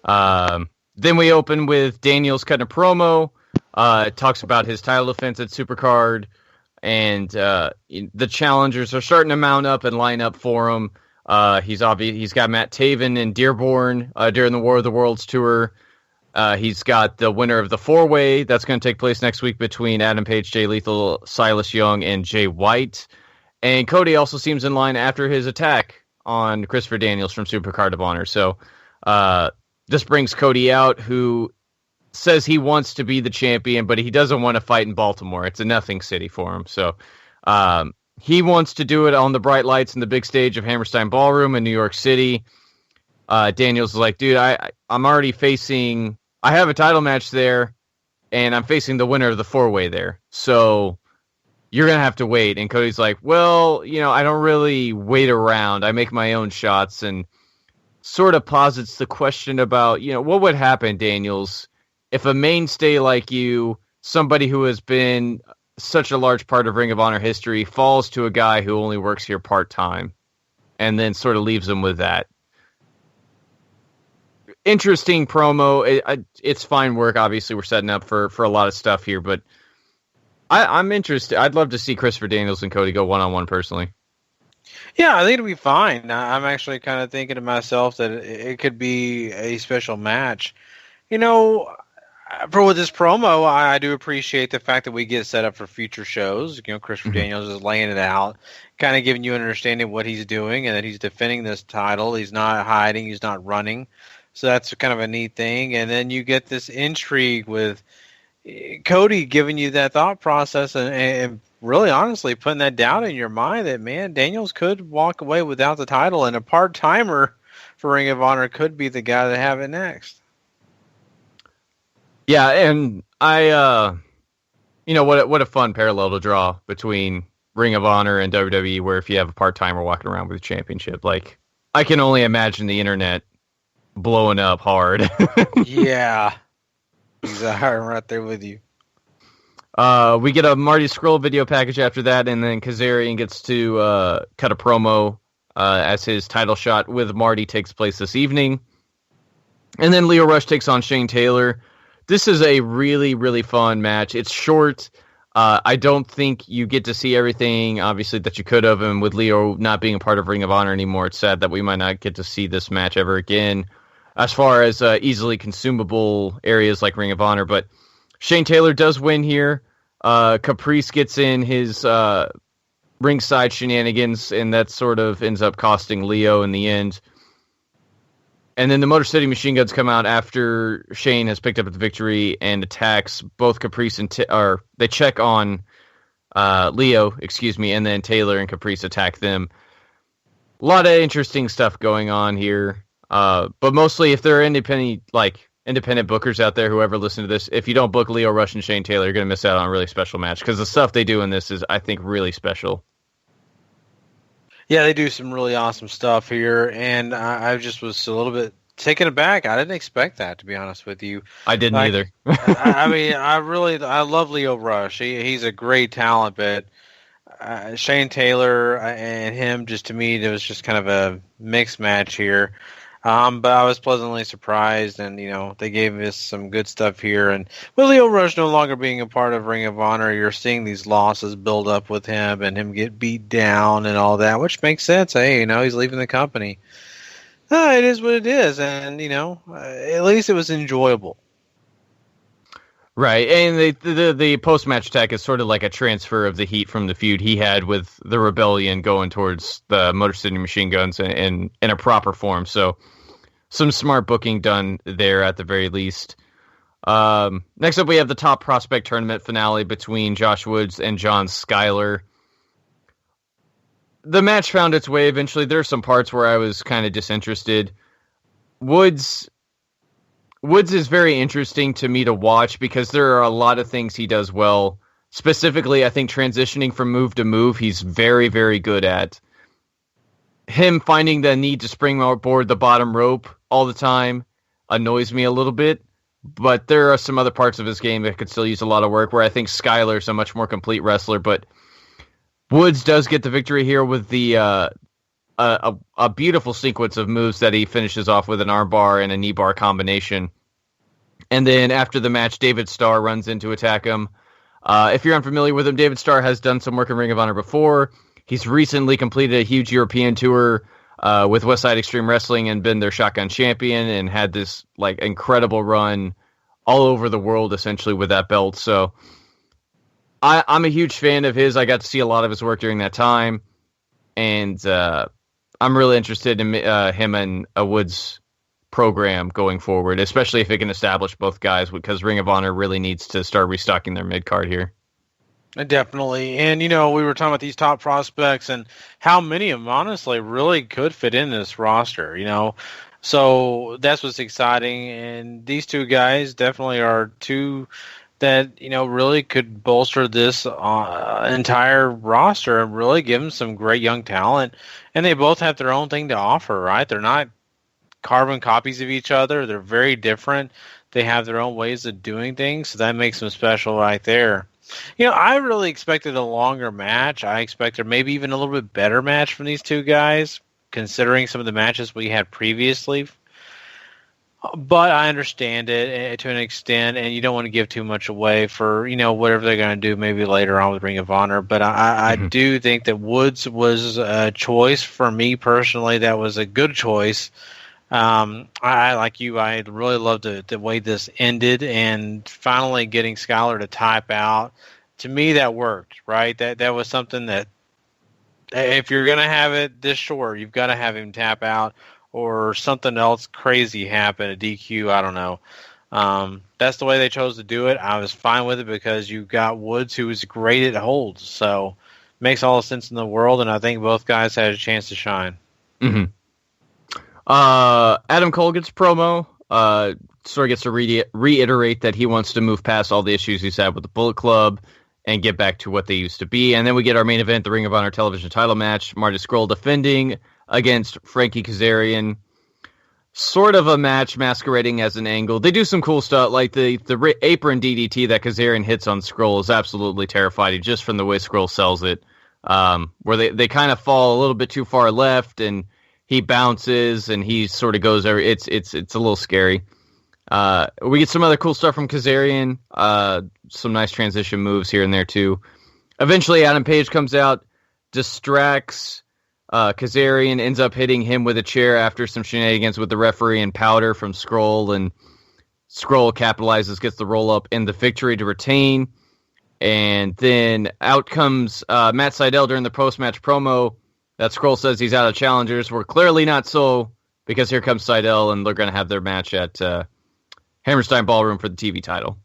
[SPEAKER 11] Then we open with Daniels cutting a promo. It talks about his title defense at Supercard, and the challengers are starting to mount up and line up for him. He's got Matt Taven and Dearborn during the War of the Worlds tour. He's got the winner of the 4-way that's going to take place next week between Adam Page, Jay Lethal, Silas Young, and Jay White. And Cody also seems in line after his attack on Christopher Daniels from Supercard of Honor. So this brings Cody out, who says he wants to be the champion, but he doesn't want to fight in Baltimore. It's a nothing city for him. So he wants to do it on the bright lights and the big stage of Hammerstein Ballroom in New York City. Daniels is like, dude, I'm already facing... I have a title match there, and I'm facing the winner of the 4-way there. So you're going to have to wait. And Cody's like, well, I don't really wait around. I make my own shots, and sort of posits the question about, what would happen, Daniels, if a mainstay like you, somebody who has been such a large part of Ring of Honor history, falls to a guy who only works here part-time, and then sort of leaves him with that. Interesting promo. It's fine work. Obviously, we're setting up for a lot of stuff here, but I'm interested. I'd love to see Christopher Daniels and Cody go one-on-one personally.
[SPEAKER 6] Yeah, I think it'll be fine. I'm actually kind of thinking to myself that it could be a special match. For with this promo, I do appreciate the fact that we get set up for future shows. Christopher Daniels is laying it out, kind of giving you an understanding of what he's doing and that he's defending this title. He's not hiding. He's not running. So that's kind of a neat thing. And then you get this intrigue with Cody giving you that thought process and really honestly putting that doubt in your mind that, man, Daniels could walk away without the title, and a part-timer for Ring of Honor could be the guy to have it next.
[SPEAKER 11] Yeah, and I, what a fun parallel to draw between Ring of Honor and WWE, where if you have a part-timer walking around with a championship, like, I can only imagine the internet blowing up hard.
[SPEAKER 6] Yeah. Exactly. I'm right there with you.
[SPEAKER 11] We get a Marty Scurll video package after that, and then Kazarian gets to cut a promo as his title shot with Marty takes place this evening. And then Lio Rush takes on Shane Taylor. This is a really, really fun match. It's short. I don't think you get to see everything, obviously, that you could have, and with Lio not being a part of Ring of Honor anymore, it's sad that we might not get to see this match ever again. As far as easily consumable areas like Ring of Honor. But Shane Taylor does win here. Caprice gets in his ringside shenanigans, and that sort of ends up costing Lio in the end. And then the Motor City Machine Guns come out after Shane has picked up the victory and attacks both Caprice and... they check on Lio, and then Taylor and Caprice attack them. A lot of interesting stuff going on here. But mostly, if there are independent bookers out there who ever listen to this, if you don't book Lio Rush and Shane Taylor, you're going to miss out on a really special match, because the stuff they do in this is, I think, really special.
[SPEAKER 6] Yeah, they do some really awesome stuff here, and I just was a little bit taken aback. I didn't expect that, to be honest with you.
[SPEAKER 11] I didn't either.
[SPEAKER 6] I love Lio Rush. He's a great talent, but Shane Taylor and him, just to me, it was just kind of a mixed match here. But I was pleasantly surprised, and, they gave us some good stuff here. And with Lio Rush no longer being a part of Ring of Honor, you're seeing these losses build up with him and him get beat down and all that, which makes sense. Hey, he's leaving the company. It is what it is, and, at least it was enjoyable.
[SPEAKER 11] Right, and the post-match tech is sort of like a transfer of the heat from the feud he had with the Rebellion going towards the Motor City Machine Guns in a proper form. So some smart booking done there at the very least. Next up, we have the Top Prospect Tournament finale between Josh Woods and John Schuyler. The match found its way eventually. There are some parts where I was kind of disinterested. Woods is very interesting to me to watch because there are a lot of things he does well. Specifically, I think transitioning from move to move, he's very, very good at. Him finding the need to springboard the bottom rope all the time annoys me a little bit. But there are some other parts of his game that could still use a lot of work, where I think Schuyler's a much more complete wrestler. But Woods does get the victory here with the a beautiful sequence of moves that he finishes off with an armbar and a knee bar combination. And then after the match, David Starr runs in to attack him. If you're unfamiliar with him, David Starr has done some work in Ring of Honor before. He's recently completed a huge European tour with Westside Extreme Wrestling and been their Shotgun Champion and had this like incredible run all over the world essentially with that belt. So I'm a huge fan of his. I got to see a lot of his work during that time, and I'm really interested in him and Woods' program going forward, especially if it can establish both guys, because Ring of Honor really needs to start restocking their mid-card here.
[SPEAKER 6] Definitely. And, we were talking about these top prospects and how many of them, honestly, really could fit in this roster, So that's what's exciting. And these two guys definitely are two that, really could bolster this entire roster and really give them some great young talent. And they both have their own thing to offer, right? They're not carbon copies of each other. They're very different. They have their own ways of doing things. So that makes them special right there. I really expected a longer match. I expected maybe even a little bit better match from these two guys, considering some of the matches we had previously. But I understand it to an extent, and you don't want to give too much away for, whatever they're going to do maybe later on with Ring of Honor. But I do think that Woods was a choice for me personally. That was a good choice. I like you. I really loved the way this ended, and finally getting Schuyler to type out. To me, that worked. Right? That was something that if you're gonna have it this short, you've got to have him tap out, or something else crazy happen, a DQ. I don't know. That's the way they chose to do it. I was fine with it because you got Woods, who was great at holds. So makes all the sense in the world, and I think both guys had a chance to shine.
[SPEAKER 11] Mm-hmm. Adam Cole gets a promo, sort of gets to reiterate that he wants to move past all the issues he's had with the Bullet Club and get back to what they used to be. And then we get our main event, the Ring of Honor television title match, Marty Scurll defending against Frankie Kazarian. Sort of a match masquerading as an angle. They do some cool stuff, like the apron DDT that Kazarian hits on Scurll is absolutely terrifying, just from the way Scurll sells it, where they kind of fall a little bit too far left, and he bounces, and he sort of goes over. It's a little scary. We get some other cool stuff from Kazarian. Some nice transition moves here and there, too. Eventually, Adam Page comes out, distracts Kazarian, ends up hitting him with a chair after some shenanigans with the referee and powder from Scurll, and Scurll capitalizes, gets the roll-up and the victory to retain. And then out comes Matt Sydal during the post-match promo. That Scurll says he's out of challengers. We're clearly not so, because here comes Sydal, and they're going to have their match at Hammerstein Ballroom for the TV title.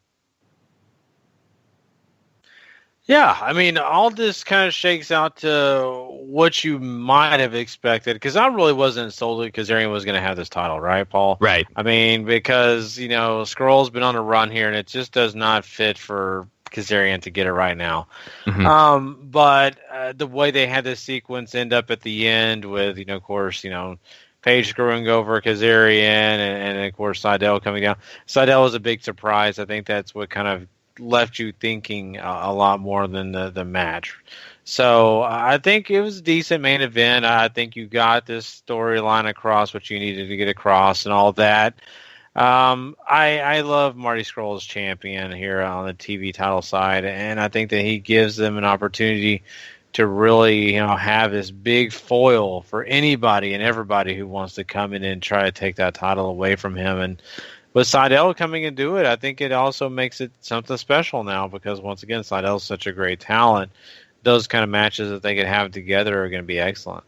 [SPEAKER 6] Yeah, I mean, all this kind of shakes out to what you might have expected, because I really wasn't sold because Kazarian was going to have this title, right, Paul?
[SPEAKER 11] Right.
[SPEAKER 6] I mean, because, Scurll's been on a run here, and it just does not fit for Kazarian to get it right now.
[SPEAKER 11] Mm-hmm.
[SPEAKER 6] But the way they had this sequence end up at the end with, of course, Page screwing over Kazarian and of course Sydal coming down. Sydal was a big surprise. I think that's what kind of left you thinking a lot more than the match. So I think it was a decent main event. I think you got this storyline across what you needed to get across and all that. I love Marty Scurll as champion here on the TV title side, and I think that he gives them an opportunity to really, have this big foil for anybody and everybody who wants to come in and try to take that title away from him. And with Seidel coming into it, I think it also makes it something special now because, once again, Seidel's such a great talent. Those kind of matches that they can have together are going to be excellent.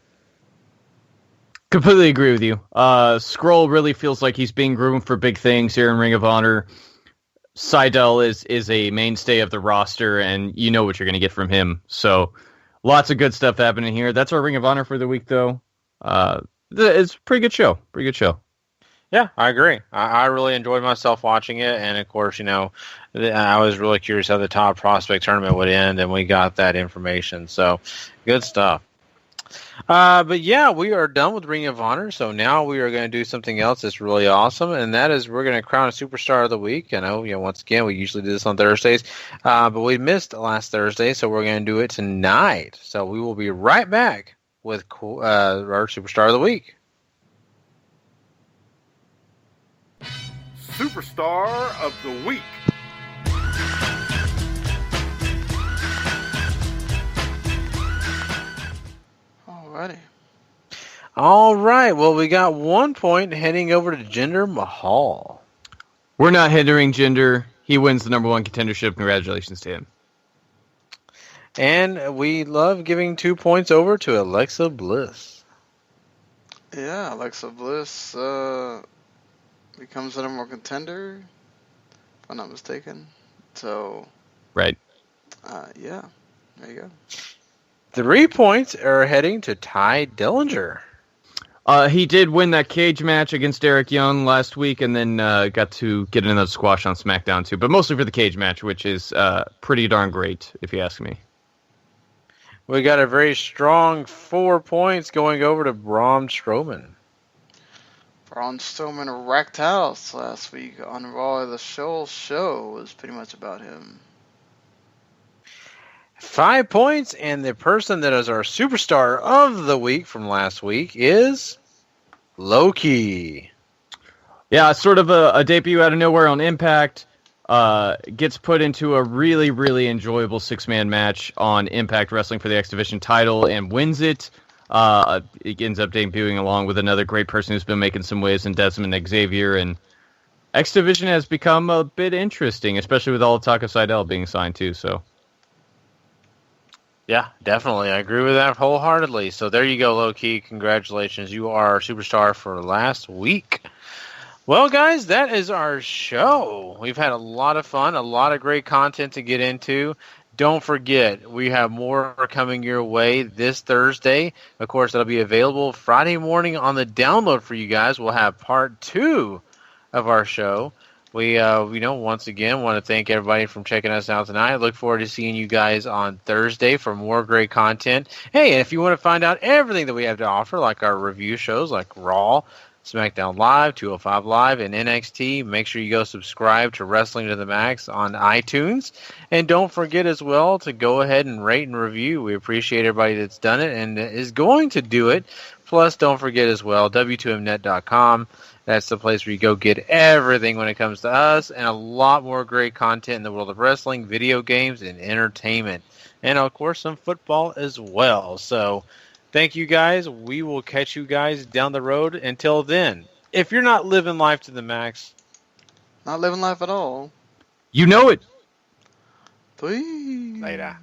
[SPEAKER 11] Completely agree with you. Skrull really feels like he's being groomed for big things here in Ring of Honor. Seidel is a mainstay of the roster, and you know what you're going to get from him. So, lots of good stuff happening here. That's our Ring of Honor for the week, though. It's a pretty good show. Pretty good show.
[SPEAKER 6] Yeah, I agree. I really enjoyed myself watching it, and of course, I was really curious how the top prospect tournament would end, and we got that information. So, good stuff. But yeah, we are done with Ring of Honor, so now we are going to do something else that's really awesome, and that is we're going to crown a Superstar of the Week. I know, once again, we usually do this on Thursdays, but we missed last Thursday, so we're going to do it tonight. So we will be right back with our Superstar of the Week.
[SPEAKER 2] Superstar of the Week.
[SPEAKER 4] Alrighty.
[SPEAKER 6] All right. Well, we got 1 point heading over to Jinder Mahal.
[SPEAKER 11] We're not hindering Jinder. He wins the number one contendership. Congratulations to him.
[SPEAKER 6] And we love giving 2 points over to Alexa Bliss.
[SPEAKER 4] Yeah, Alexa Bliss becomes the number one contender, if I'm not mistaken. So,
[SPEAKER 11] right.
[SPEAKER 4] Yeah, there you go.
[SPEAKER 6] 3 points are heading to Ty Dillinger.
[SPEAKER 11] He did win that cage match against Eric Young last week, and then got to get another squash on SmackDown too, but mostly for the cage match, which is pretty darn great, if you ask me.
[SPEAKER 6] We got a very strong 4 points going over to Braun Strowman.
[SPEAKER 4] Braun Strowman wrecked house last week on Raw. The show was pretty much about him.
[SPEAKER 6] 5 points, and the person that is our Superstar of the Week from last week is Loki.
[SPEAKER 11] Yeah, sort of a debut out of nowhere on Impact. Gets put into a really, really enjoyable 6-man match on Impact Wrestling for the X Division title and wins it. It ends up debuting along with another great person who's been making some waves in Desmond Xavier, and X Division has become a bit interesting, especially with all the talk of Seidel being signed too. So,
[SPEAKER 6] yeah, definitely, I agree with that wholeheartedly. So there you go, Low-Key. Congratulations, you are our Superstar for last week. Well, guys, that is our show. We've had a lot of fun, a lot of great content to get into. Don't forget, we have more coming your way this Thursday. Of course, that'll be available Friday morning on the download for you guys. We'll have part 2 of our show. We, once again, want to thank everybody for checking us out tonight. I look forward to seeing you guys on Thursday for more great content. Hey, and if you want to find out everything that we have to offer, like our review shows like Raw, SmackDown Live, 205 Live, and NXT, make sure you go subscribe to Wrestling to the Max on iTunes. And don't forget as well to go ahead and rate and review. We appreciate everybody that's done it and is going to do it. Plus, don't forget as well, W2Mnet.com. That's the place where you go get everything when it comes to us and a lot more great content in the world of wrestling, video games, and entertainment. And, of course, some football as well. So, thank you guys. We will catch you guys down the road. Until then, if you're not living life to the max,
[SPEAKER 4] not living life at all,
[SPEAKER 11] you know it.
[SPEAKER 4] Please.
[SPEAKER 6] Later.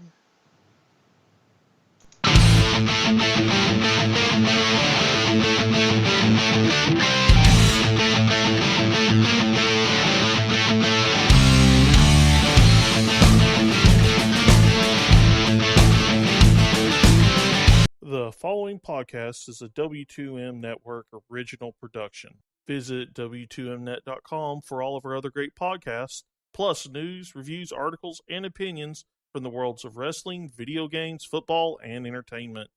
[SPEAKER 1] The following podcast is a W2M Network original production. Visit W2Mnet.com for all of our other great podcasts, plus news, reviews, articles, and opinions from the worlds of wrestling, video games, football, and entertainment.